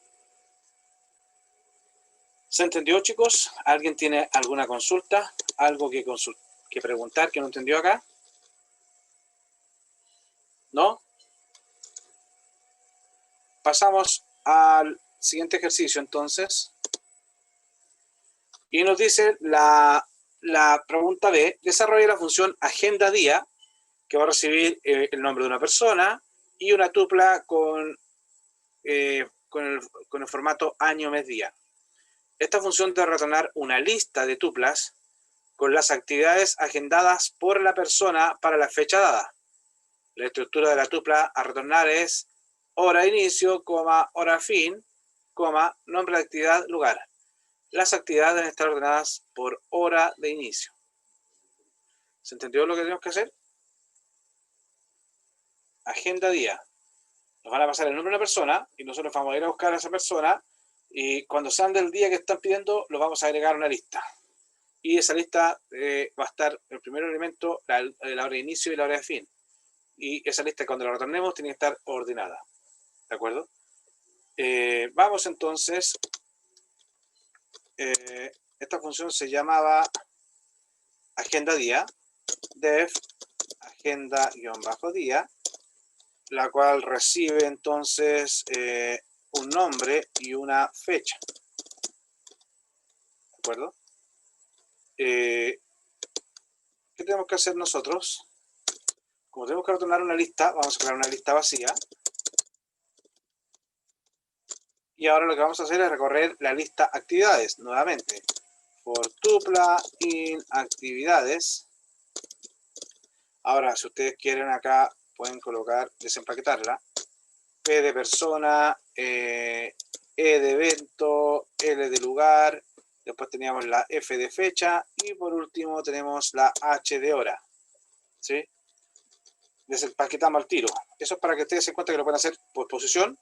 [SPEAKER 1] ¿Se entendió, chicos? ¿Alguien tiene alguna consulta? ¿Algo que preguntar que no entendió acá? ¿No? Pasamos al siguiente ejercicio, entonces. Y nos dice la pregunta B, desarrolla la función agenda día, que va a recibir el nombre de una persona y una tupla con el formato año, mes, día. Esta función debe retornar una lista de tuplas con las actividades agendadas por la persona para la fecha dada. La estructura de la tupla a retornar es hora de inicio, hora fin, nombre de actividad, lugar. Las actividades deben estar ordenadas por hora de inicio. ¿Se entendió lo que tenemos que hacer? Agenda día. Nos van a pasar el nombre de una persona y nosotros vamos a ir a buscar a esa persona y cuando sean del día que están pidiendo, los vamos a agregar a una lista. Y esa lista va a estar el primer elemento, la hora de inicio y la hora de fin. Y esa lista cuando la retornemos tiene que estar ordenada. ¿De acuerdo? Vamos entonces. Esta función se llamaba agenda día, def agenda-día, la cual recibe entonces un nombre y una fecha. ¿De acuerdo? ¿Qué tenemos que hacer nosotros? Como tenemos que retornar una lista, vamos a crear una lista vacía. Y ahora lo que vamos a hacer es recorrer la lista actividades nuevamente. For tupla in actividades. Ahora, si ustedes quieren acá, pueden colocar, desempaquetarla. P de persona, E de evento, L de lugar. Después teníamos la F de fecha. Y por último tenemos la H de hora. ¿Sí? Desempaquetamos al tiro. Eso es para que ustedes se encuentren que lo pueden hacer por posición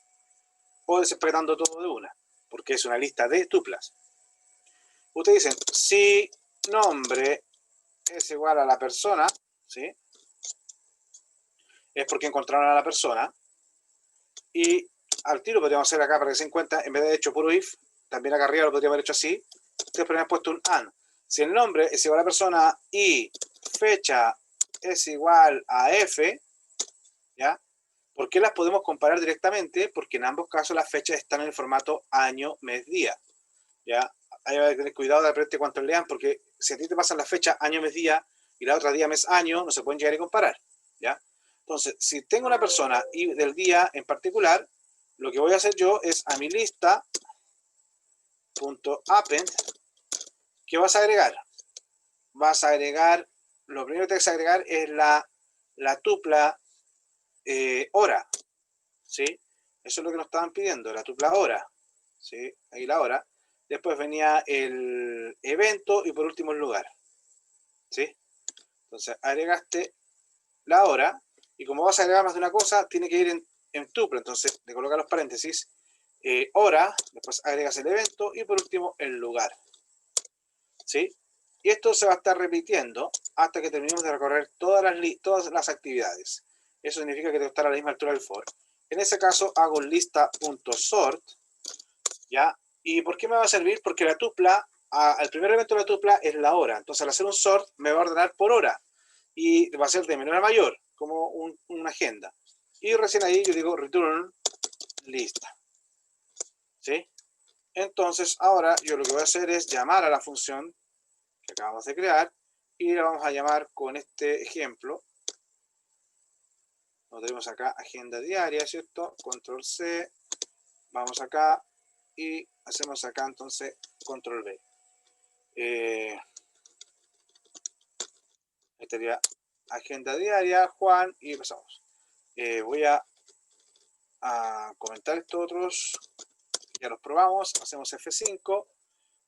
[SPEAKER 1] o desempaquetando todo de una, porque es una lista de tuplas. Ustedes dicen, si nombre es igual a la persona, ¿sí? Es porque encontraron a la persona. Y al tiro podríamos hacer acá para que se den cuenta, en vez de hecho puro if, también acá arriba lo podríamos haber hecho así. Ustedes podrían haber puesto un and. Si el nombre es igual a la persona y fecha es igual a f, ¿ya? ¿Por qué las podemos comparar directamente? Porque en ambos casos las fechas están en el formato año, mes, día. ¿Ya? Ahí va a tener cuidado de aprender cuánto lean, porque si a ti te pasan la fecha año, mes, día y la otra día, mes, año, no se pueden llegar a comparar. ¿Ya? Entonces, si tengo una persona y del día en particular, lo que voy a hacer yo es a mi lista .append, ¿qué vas a agregar? Vas a agregar, lo primero que tienes que agregar es la tupla hora, ¿sí? Eso es lo que nos estaban pidiendo, la tupla hora, ¿sí? Ahí la hora. Después venía el evento y por último el lugar, ¿sí? Entonces agregaste la hora, y como vas a agregar más de una cosa, tiene que ir en tuple. Entonces le colocas los paréntesis, hora, después agregas el evento y por último el lugar. ¿Sí? Y esto se va a estar repitiendo hasta que terminemos de recorrer todas las actividades. Eso significa que debe estar a la misma altura del for. En ese caso hago lista.sort, ¿ya? ¿Y por qué me va a servir? Porque la tupla, el primer elemento de la tupla es la hora. Entonces al hacer un sort me va a ordenar por hora. Y va a ser de menor a mayor, como una agenda. Y recién ahí yo digo return lista. ¿Sí? Entonces ahora yo lo que voy a hacer es llamar a la función que acabamos de crear y la vamos a llamar con este ejemplo. Lo tenemos acá, agenda diaria, ¿cierto? Control C, vamos acá y hacemos acá entonces Control V. Estaría agenda diaria, Juan, y pasamos. Voy a comentar estos otros, ya los probamos, hacemos F5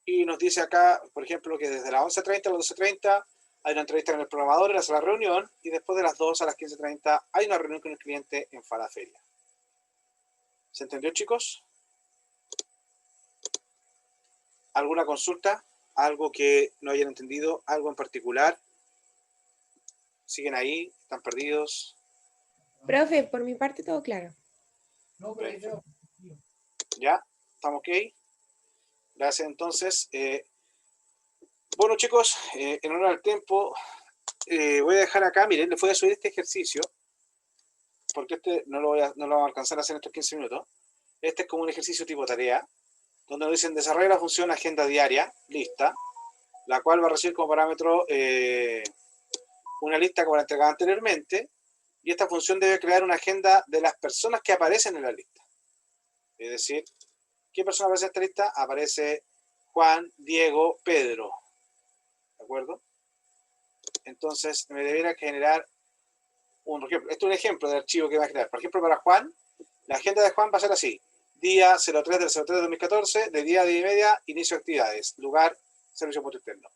[SPEAKER 1] y nos dice acá, por ejemplo, que desde las 11:30 a las 12:30 hay una entrevista con el programador en la sala de reunión y después de las 2 a las 15:30 hay una reunión con el cliente en Falaferia. ¿Se entendió, chicos? ¿Alguna consulta? ¿Algo que no hayan entendido? ¿Algo en particular? ¿Siguen ahí? ¿Están perdidos?
[SPEAKER 5] Profe, por mi parte todo claro.
[SPEAKER 1] ¿Ya? ¿Estamos ok? Gracias, entonces. Bueno, chicos, en honor al tiempo, voy a dejar acá, miren, les voy a subir este ejercicio, porque este no lo vamos a alcanzar a hacer en estos 15 minutos. Este es como un ejercicio tipo tarea, donde nos dicen desarrolla la función agenda diaria, lista, la cual va a recibir como parámetro una lista como la entregada anteriormente, y esta función debe crear una agenda de las personas que aparecen en la lista. Es decir, ¿qué persona aparece en esta lista? Aparece Juan, Diego, Pedro. ¿De acuerdo? Entonces me debería generar por ejemplo, esto es un ejemplo del archivo que va a generar. Por ejemplo, para Juan, la agenda de Juan va a ser así. Día 03 del 03 de 2014, de día a 10 y media, inicio de actividades. Lugar, servicio punto interno.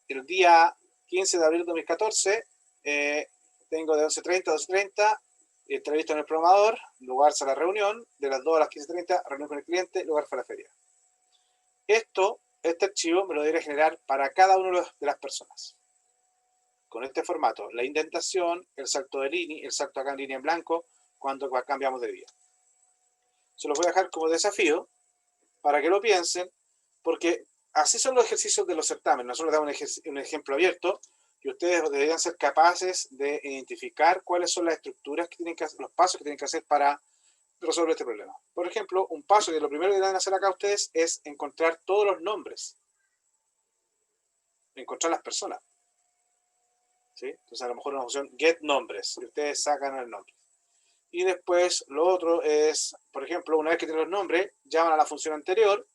[SPEAKER 1] El día 15 de abril de 2014, tengo de 11:30 a 12:30, entrevista con el programador, lugar, sala de reunión, de las 2 a las 15:30, reunión con el cliente, lugar, Falaferia. Este archivo me lo debería generar para cada una de las personas. Con este formato, la indentación, el salto de línea, el salto acá en línea en blanco, cuando cambiamos de día. Se los voy a dejar como desafío para que lo piensen, porque así son los ejercicios de los certámenes. Nosotros damos un ejemplo abierto y ustedes deberían ser capaces de identificar cuáles son las estructuras que tienen que hacer, los pasos que tienen que hacer para resolver este problema. Por ejemplo, un paso que lo primero que deben hacer acá ustedes es encontrar todos los nombres, encontrar las personas. ¿Sí? Entonces a lo mejor una función get nombres y ustedes sacan el nombre. Y después lo otro es, por ejemplo, una vez que tienen los nombres, llaman a la función anterior,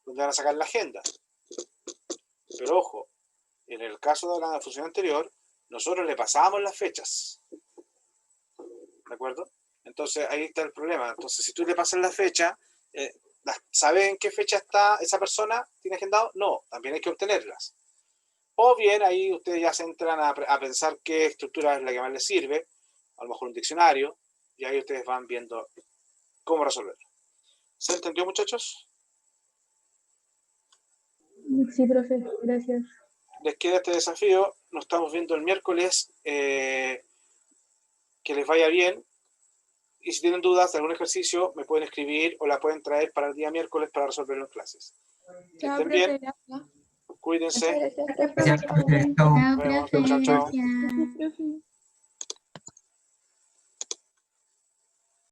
[SPEAKER 1] donde van a sacar la agenda. Pero ojo, en el caso de la función anterior, nosotros le pasábamos las fechas. ¿De acuerdo? Entonces ahí está el problema. Entonces si tú le pasas la fecha, ¿sabes en qué fecha está esa persona? ¿Tiene agendado? No, también hay que obtenerlas. O bien ahí ustedes ya se entran a pensar qué estructura es la que más les sirve, a lo mejor un diccionario, y ahí ustedes van viendo cómo resolverlo. ¿Se entendió, muchachos?
[SPEAKER 2] Sí, profe, gracias.
[SPEAKER 1] Les queda este desafío, nos estamos viendo el miércoles, que les vaya bien, y si tienen dudas de algún ejercicio, me pueden escribir o la pueden traer para el día miércoles para resolverlo en clases. Que
[SPEAKER 5] Chao,
[SPEAKER 1] estén
[SPEAKER 5] profe,
[SPEAKER 1] bien,
[SPEAKER 5] gracias.
[SPEAKER 1] cuídense.
[SPEAKER 4] Gracias.
[SPEAKER 7] Gracias, profe. Chao,
[SPEAKER 1] Nos vemos.
[SPEAKER 7] profe.
[SPEAKER 1] Chao, chao.
[SPEAKER 7] Gracias.
[SPEAKER 2] Gracias, profe.